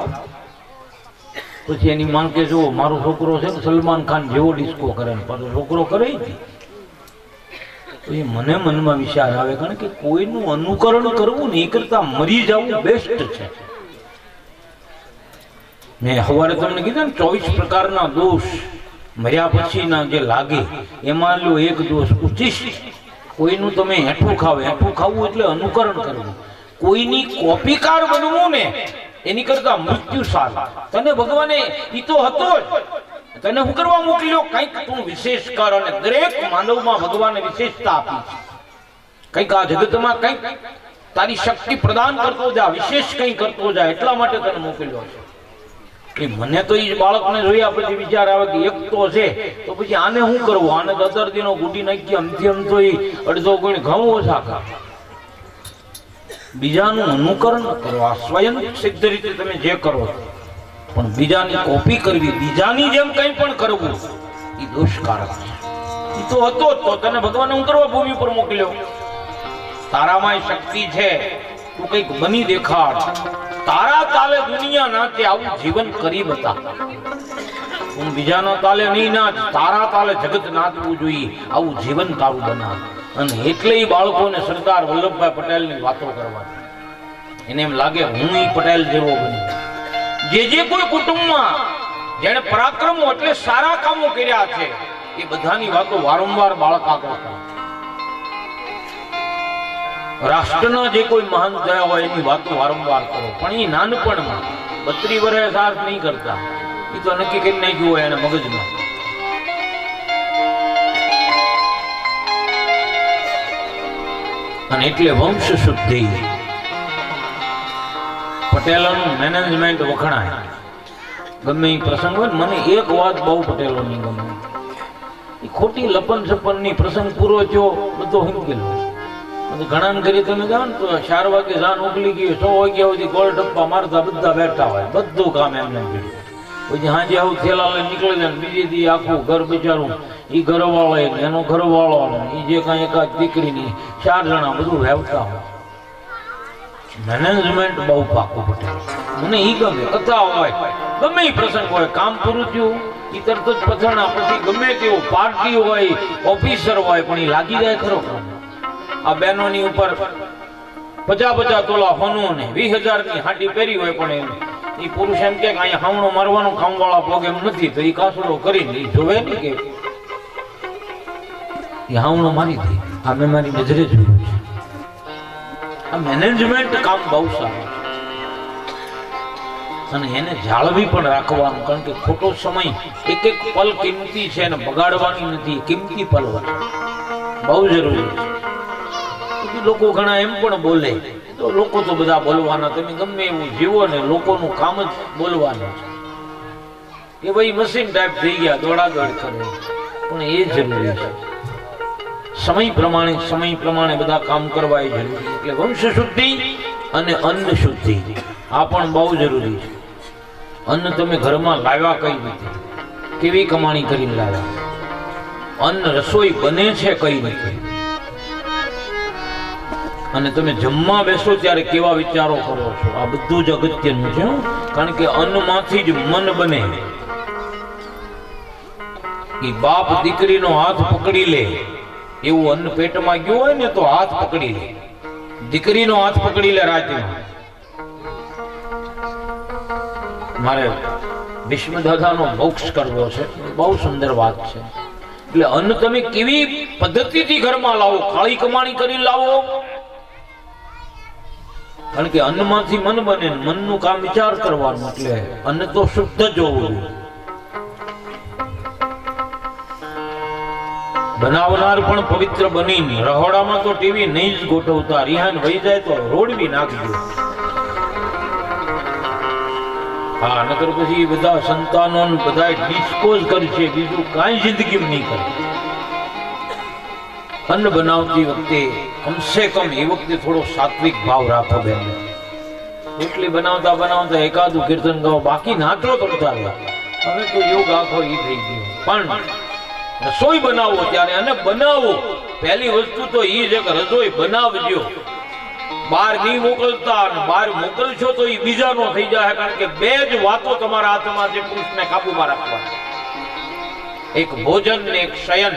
પછી એની માંગ કે જો મારો છોકરો છે ને સલમાન ખાન જેવો ડિસ્કો કરે ને પાછો છોકરો કરે તો એ મને મનમાં વિચાર આવે. કારણ કે કોઈનું અનુકરણ કરવું ને એ કરતા મરી જવું બેસ્ટ છે. મેં સવારે તમને કીધું ને 24 પ્રકારના દોષ મર્યા પછીના જે લાગે એમાં લો એક દોષ ઉચિષ્ટ. કોઈનું તમે હેઠું ખાવું એટલે અનુકરણ કરવું. કોઈની કોપીકાર બનવું ને એની કરતા મૃત્યુ સારું. તને ભગવાને ઈ તો હતો જ, તને હું કરવા મોકલ્યો? કંઈક તું વિશેષ કર. અને દરેક માનવમાં ભગવાને વિશેષતા આપી છે. કંઈક આ જગતમાં કંઈક તારી શક્તિ પ્રદાન કરતો જા, વિશેષ કંઈ કરતો જા, એટલા માટે તને મોકલ્યો છે. એ મને તો એ બાળકને જોયા પછી વિચાર આવે કે એક તો છે તો પછી આને શું કરવું? આને 10 દિનો ગુડી નાખી અમથી અમ તો એ અડધો ગુણ ઘઉં ઓછા ખા. બીજાનું અનુકરણ કરો. આ સ્વયં સિદ્ધ રીતે તમે જે કરો પણ બીજાની કોપી કરવી, બીજાની જેમ કંઈ પણ કરવું એ દોષકારક છે. એ તો હતો તો તને ભગવાને હું કરવા ભૂમિ પર મોકલ્યો? તારામાં શક્તિ છે, તું કંઈક બની દેખાડ. તારા તાલે દુનિયા નાચે આવું જીવન કરી બતા. હું બીજાના તાલે નહીં નાચ, તારા તાલે જગત નાચવું જોઈએ આવું જીવન તારું બનાવ. અને એટલે બાળકોને સરદાર વલ્લભભાઈ પટેલની વાતો કરવાની. એને એમ લાગે હું પટેલ જેવો બની. જે કોઈ કુટુંબમાં જેણે પરાક્રમો એટલે સારા કામો કર્યા છે એ બધાની વાતો વારંવાર બાળક આગળ કરે. રાષ્ટ્રના જે કોઈ મહાન થયા હોય એની વાતો વારંવાર કરો. પણ એ નાનપણમાં 32 વર્ષે સાથ નહીં કરતા. એ તો નક્કી કરી નાખ્યું હોય એને મગજમાં. અને એટલે વંશ શુદ્ધિ પટેલોનું મેનેજમેન્ટ વખણાય. ગમે એ પ્રસંગ હોય ને, મને એક વાત બહુ પટેલોની ગમે. એ ખોટી લપન છપન ની પ્રસંગ પૂરો થયો બધો હિંકેલો. ઘણા ઘરે તમે જાઓ ને તો 4 વાગે જાન ઉગલી ગઈ 6 વાગ્યા સુધી ગોળ ડબ્બા મારતા બધા બેઠા હોય, બધું કામ એમને કર્યું. પછી હાજે આવું થેલા લઈને નીકળી જાય, બીજે દી આખું ઘર બિચારું, ઈ ઘરવાળો એનો ઘરવાળો ઈ જે કાંઈ એકાદ દીકરીની 4 જણા બધું વહેવતા હોય. મેનેજમેન્ટ બહુ પાકું પડે. મને ઈ ગમે. કથા હોય, ગમે ઈ પ્રસંગ હોય, કામ પૂરું થયું ઈ તરત જ પછાણા, પછી ગમે તેવું પાર્ટી હોય, ઓફિસર હોય, પણ ઈ લાગી જાય ખરો. આ બહેનોની ઉપર 50 તોલા હોનું ને 20,000 ની હાટી પહેરી હોય, પણ ઈ પુરુષ એમ કે અહીંયા હામણો મારવાનું ખામવાળા પગ એમ નથી, તો ઈ કાસડો કરીને ઈ જોવે ને કે ઈ હામણો મારી દે. આ મેં મારી નજરે જોયું છે. આ મેનેજમેન્ટ કામ બહુ સારું છે અને એને જાળવી પણ રાખવાનું, કારણ કે ખોટો સમય, એક પલ કિંમતી છે અને બગાડવાની નથી. કિંમતી પલ હોય, બહુ જરૂરી છે. લોકો ઘણા એમ પણ બોલે, તો લોકો તો બધા બોલવાના, તમે ગમે એવું જીવો ને લોકોનું કામ જ બોલવાનું છે કે ભાઈ મશીન ટાઈપ થઈ ગયા, દોડાદોડ કરે, પણ એ જરૂરી છે. સમય પ્રમાણે બધા કામ કરવા એ જરૂરી. એટલે વંશ શુદ્ધિ અને અન્ન શુદ્ધિ આ પણ બહુ જરૂરી છે. અન્ન તમે ઘરમાં લાવ્યા કઈ રીતે, કેવી કમાણી કરીને લાવ્યા, અન્ન રસોઈ બને છે કઈ રીતે, અને તમે જમવા બેસો ત્યારે કેવા વિચારો કરો છો, આ બધું જ અગત્યનું છે. કારણ કે અન્નમાંથી જ મન બને. એ બાપ દીકરીનો હાથ પકડી લે એવું અન્ન પેટમાં ગયું હોય ને તો હાથ પકડી લે, દીકરીનો હાથ પકડી લે રાતમાં. મારે ભીષ્મ દાદાનો મોક્ષ કરવો છે, બહુ સુંદર વાત છે. એટલે અન્ન તમે કેવી પદ્ધતિથી ઘરમાં લાવો, ખાલી કમાણી કરી લાવો, કારણ કે અન્નમાંથી મન બને, મનનું કામ વિચાર કરવાનું. એટલે અન્ન તો શુદ્ધ જ હોવું જોઈએ. બનાવનાર પણ પવિત્ર બની, રહોડામાં તો ટીવી નહીં જ ગોઠવતા, રિહાન વહી જાય તો રોડ બી નાખજો. હા, નકર પછી બધા સંતાનો બધા ડિસ્પોઝ કરશે, બીજું કાંઈ જિંદગી નહીં કરે. અન્ન બનાવતી વખતે કમસે કમ એ વખતે થોડો સાત્વિક ભાવ રાખો બેન. એટલી બનાવતા એકાદું કીર્તન ગાઓ, બાકી નાચો તો ચાલે. હવે તો યોગ આખો ઈ થઈ ગયો. પણ રસોઈ બનાવો ત્યારે, અને બનાવો પહેલી વસ્તુ તો ઈ છે કે રસોઈ બનાવજો. બહાર નહીં મોકલતા, અને બહાર મોકલશો તો ઈ બીજાનો થઈ જાય. કારણ કે બે જ વાતો તમારા હાથમાં છે પુરુષને કાબુમાં રાખવા, એક ભોજન ને એક શયન.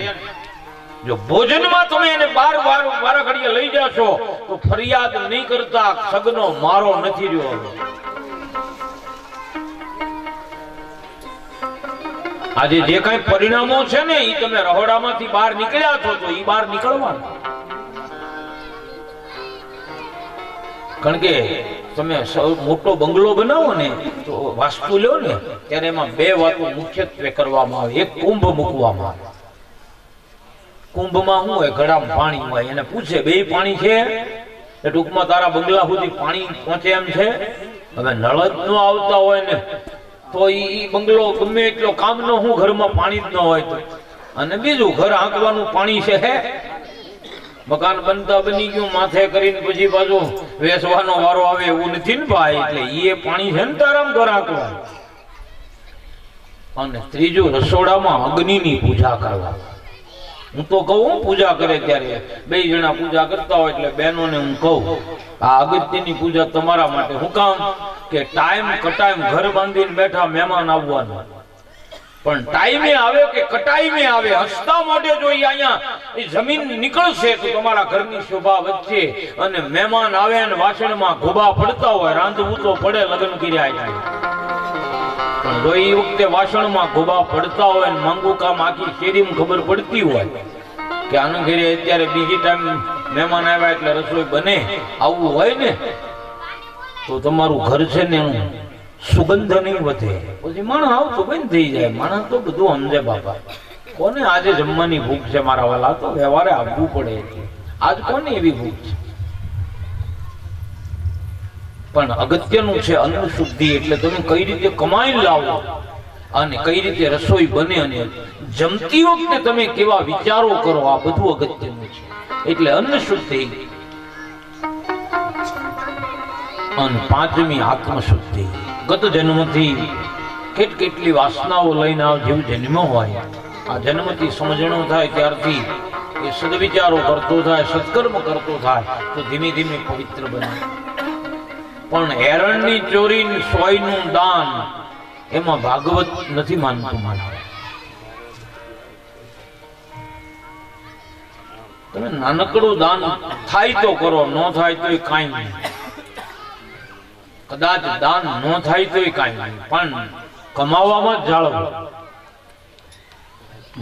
જો ભોજનમાં તમે એને વારા ઘડીએ લઈ જાશો તો ફરિયાદ નહીં કરતા, સગનો મારો નથી રહ્યો. આજે જે કઈ પરિણામો છે ને એ તમે રહોડામાંથી બહાર નીકળ્યા છો તો એ બહાર નીકળવાનું. કારણ કે તમે મોટો બંગલો બનાવો ને તો વાસ્તુ લ્યો ને ત્યારે એમાં બે વાતો મુખ્યત્વે કરવામાં આવે. એક કુંભ મૂકવામાં આવે. કુંભમાં શું હોય, ઘડામાં પાણી હોય. એને પૂછે બે પાણી છે, એ ટૂંકમાં તારા બંગલા સુધી પાણી પહોંચે એમ છે. હવે નળ જ ન આવતા હોય ને તો ઈ બંગલો ગમે એટલો કામનો, હું ઘરમાં પાણી જ ન હોય તો. અને બીજું ઘર આંકવાનું પાણી છે, હે મકાન બનતા બની ગયું, માથે કરીને પછી બાજુ વેસવાનો વારો આવે એવું નથી ને ભાઈ. એટલે એ પાણી છે ને તારામ ઘર આંકવાનું. અને ત્રીજું, રસોડામાં અગ્નિની પૂજા કરવા. હું તો કહું પૂજા કરે ત્યારે 2 જણા પૂજા કરતા હોય એટલે બહેનોને હું કહું આ અગત્યની પૂજા તમારા માટે. હું કામ કે ટાઈમ કટાઈમ ઘર બાંધીને બેઠા મહેમાન આવવાનું, પણ ટાઈમે આવે કે કટાઈમે આવે, હસતા મોઢે જોઈએ અહીંયા એ જમીન નીકળશે તો તમારા ઘરની શોભા વધશે. અને મહેમાન આવે અને વાસણમાં ગોબા પડતા હોય, રાંધવું તો પડે, લગ્ન કર્યા એટલે. પણ જો એ વખતે વાસણમાં ગોબા પડતા હોય ને માંગુ કામ આખી શેરીમાં ખબર પડતી હોય કે આના ઘરે અત્યારે બીજી ટાઈમ મહેમાન આવ્યા એટલે રસોઈ બને, આવું હોય ને તો તમારું ઘર છે ને એનું સુગંધ નહીં વધે. પછી માણસ આવતું બંધ થઈ જાય. માણસ તો બધું સમજે બાપા. કોને આજે જમવાની ભૂખ છે મારા વાલા, તો વ્યવહારે આવવું પડે. આજ કોને એવી ભૂખ છે? પણ અગત્યનું છે અન્ન શુદ્ધિ. એટલે તમે કઈ રીતે કમાઈ લાવો અને કઈ રીતે રસોઈ બને, અને જમતી વખતે તમે કેવા વિચારો કરો, આ બધું અગત્યનું છે. એટલે અન્ન શુદ્ધિ અને પાંચમી આત્મશુદ્ધિ. ગત જન્મથી કેટલી વાસનાઓ લઈને આ જીવ જન્મ્યો હોય, આ જન્મથી સમજણો થાય ત્યારથી એ સદવિચારો કરતો થાય, સત્કર્મ કરતો થાય તો ધીમે ધીમે પવિત્ર બને. પણ હેરણની ચોરી, સોયનું દાન એમાં ભાગવત નથી માનતું. તમે નાનકડું દાન થાય તો કરો, ન થાય તો કાંઈ નહીં. કદાચ દાન ન થાય તો કાંઈ નહીં, પણ કમાવામાં જ જાળવો.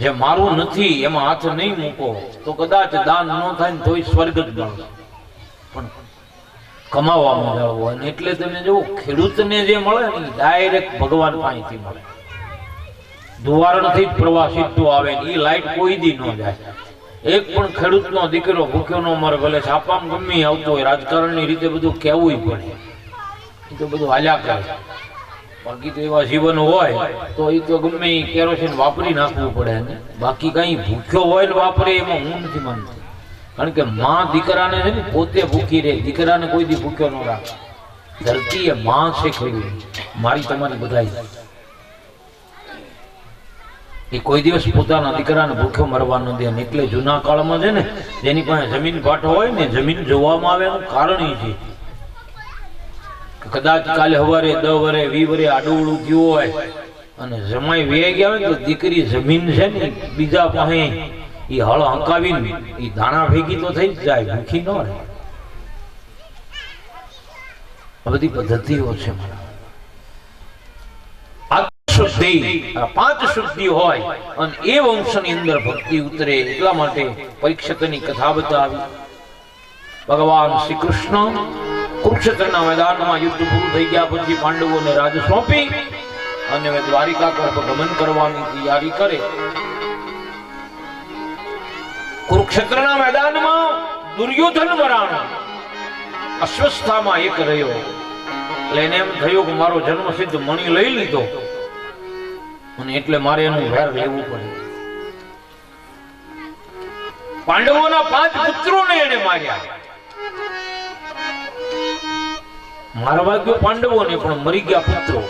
જે મારું નથી એમાં હાથ નહીં મૂકો તો કદાચ દાન ન થાય ને તોય સ્વર્ગ જ મળે, પણ કમાવામાં જાળવો. અને એટલે તમે જો ખેડૂતને જે મળે ને ડાયરેક્ટ ભગવાન પાસેથી મળે. ધુવારણથી જ પ્રવાહ સીધું આવે, એ લાઈટ કોઈ દી ન જાય. એક પણ ખેડૂતનો દીકરો ભૂખ્યો ન મરે, ભલે છાપામાં ગમે આવતો હોય, રાજકારણની રીતે બધું કહેવું પડે, એ તો બધું હાલ્યા કરે. બાકી તો એવા જીવન હોય તો એ તો ગમે કેરોસીન વાપરી નાખવું પડે ને. બાકી કઈ ભૂખ્યો હોય ને વાપરે એમાં હું નથી માનતો. કારણ કે માં દીકરાને છે ને પોતે ભૂખી રહે, દીકરાને કોઈ દી ભૂખ્યો ન રાખે. ધરતીએ માં શીખવી મારી તમારી બધાઈ. એ કોઈ દિવસ પોતાના દીકરાને ભૂખ્યો મરવા ન દે. એટલે જૂના કાળમાં છે ને જેની પાસે જમીન પાટો હોય ને, જમીન જોવામાં આવે એનું કારણ એ છે કે કદાચ કાલે સવારે 10 વરે 20 વરે આડું ગયું હોય અને જમાઈ વેઈ ગયા હોય તો દીકરી જમીન છે ને બીજા પાસે એ હળ હંકાવીને એ દાણા ભેગી તો થઈ જ જાય, ભૂખી ન રહે. આ બધી પદ્ધતિઓ છે. શુદ્ધિ, પાંચ શુદ્ધિ હોય અને એ વંશની અંદર ભક્તિ ઉતરે. એટલા માટે પરીક્ષિતની કથા બતાવી. ભગવાન શ્રી કૃષ્ણ કુરુક્ષેત્રના મેદાનમાં યુદ્ધ પૂરું થઈ ગયા પછી પાંડવોને રાજ સોંપી અને દ્વારિકા તરફ ગમન કરવાની તૈયારી કરે. કુરુક્ષેત્રના મેદાનમાં દુર્યોધન વરાણો અશ્વસ્થામાં એક રહ્યો. એટલે એને એમ થયું કે મારો જન્મ સિદ્ધ મણી લઈ લીધો અને એટલે મારે એનું વેર લેવું પડે. પાંડવોના 5 પુત્રોને એને માર્યા. મારવા ગયો પાંડવોને પણ મરી ગયા પુત્રો.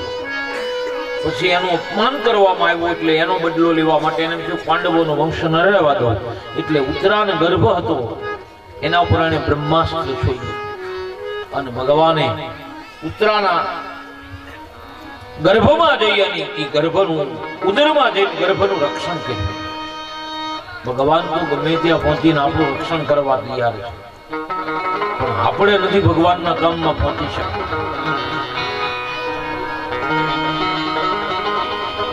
પછી એનું અપમાન કરવામાં આવ્યું એટલે એનો બદલો લેવા માટે એને કહ્યું પાંડવોનો વંશ ન રહેવા દો. એટલે ઉત્તરાને ગર્ભ હતો એના ઉપર એને બ્રહ્માસ્ત્ર છોડ્યું અને ભગવાને ઉત્તરાના ગર્ભમાં જઈ અને એ ગર્ભનું ઉદરમાં જઈ ગર્ભનું રક્ષણ કર્યું. ભગવાન તો ગમે ત્યાં પહોંચીને આપણું રક્ષણ કરવા તૈયાર છે, પણ આપણે નથી ભગવાનના કામમાં પહોંચી શકતા.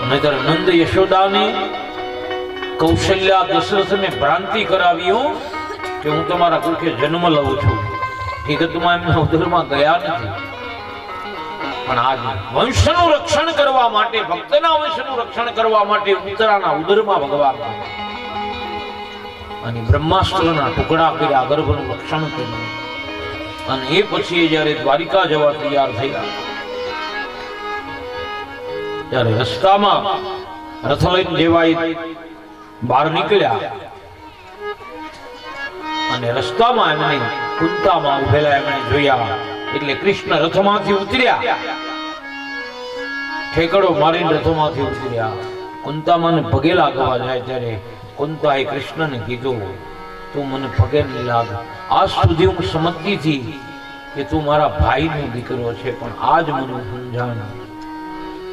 નહીતર નંદ યશોદાની કૌશલ્યા દશરથને ભ્રાંતિ કરાવી કે હું તમારા કુખે જન્મ લઉં છું. હકીકતમાં એમના ઉદરમાં ગયા નથી, પણ આજ વંશનું રક્ષણ કરવા માટે, ભક્તના વંશનું રક્ષણ કરવા માટે ઉત્તરાના ઉદરમાં ભગવાન અને બ્રહ્માસ્ત્રના ટુકડા કર્યા, ગર્ભનું રક્ષણ કર્યું. અને એ પછી જયારે દ્વારિકા જવા તૈયાર થયા ત્યારે રસ્તામાં રથ લઈને જેવા બહાર નીકળ્યા અને રસ્તામાં એમને કુંતામાં ઉભેલા એમણે જોયા. એટલે કૃષ્ણ રથમાંથી ઉતર્યા, ઠેકડો મારીને રથમાંથી ઉતર્યા. કુંતામાને પગે લાગવા જાય ત્યારે કુંતાએ કૃષ્ણને કીધું તું મને પગે નહીં લાગ. આજ સુધી હું સમજતી હતી કે તું મારા ભાઈનો દીકરો છે, પણ આજ મને સમજાણ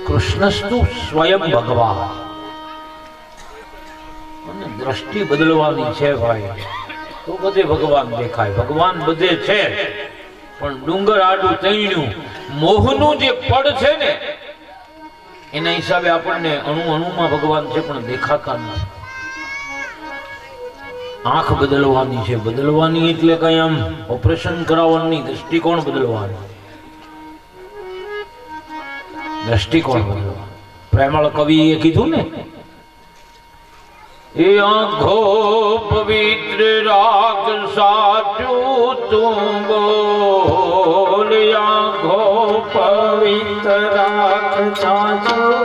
કૃષ્ણસ્તુ સ્વયં ભગવાન. અને દ્રષ્ટિ બદલવાની છે ભાઈ, તો બધે ભગવાન દેખાય. ભગવાન બધે છે પણ ડુંગર આડું તૈણ્યું મોહનું જે પડ છે ને એના હિસાબે આપણને અણુ અણુમાં ભગવાન છે પણ દેખાતા નથી. આંખ બદલવાની છે, બદલવાની એટલે કઈ આમ ઓપરેશન કરાવવાની, દ્રષ્ટિકોણ બદલવાની, દ્રષ્ટિકોણ બદલવાનું. પ્રેમાળ કવિએ કીધું ને, એ આંખો પવિત્ર રાગ સાચું તું બોલ, આંખો પવિત્ર રાગ સાચું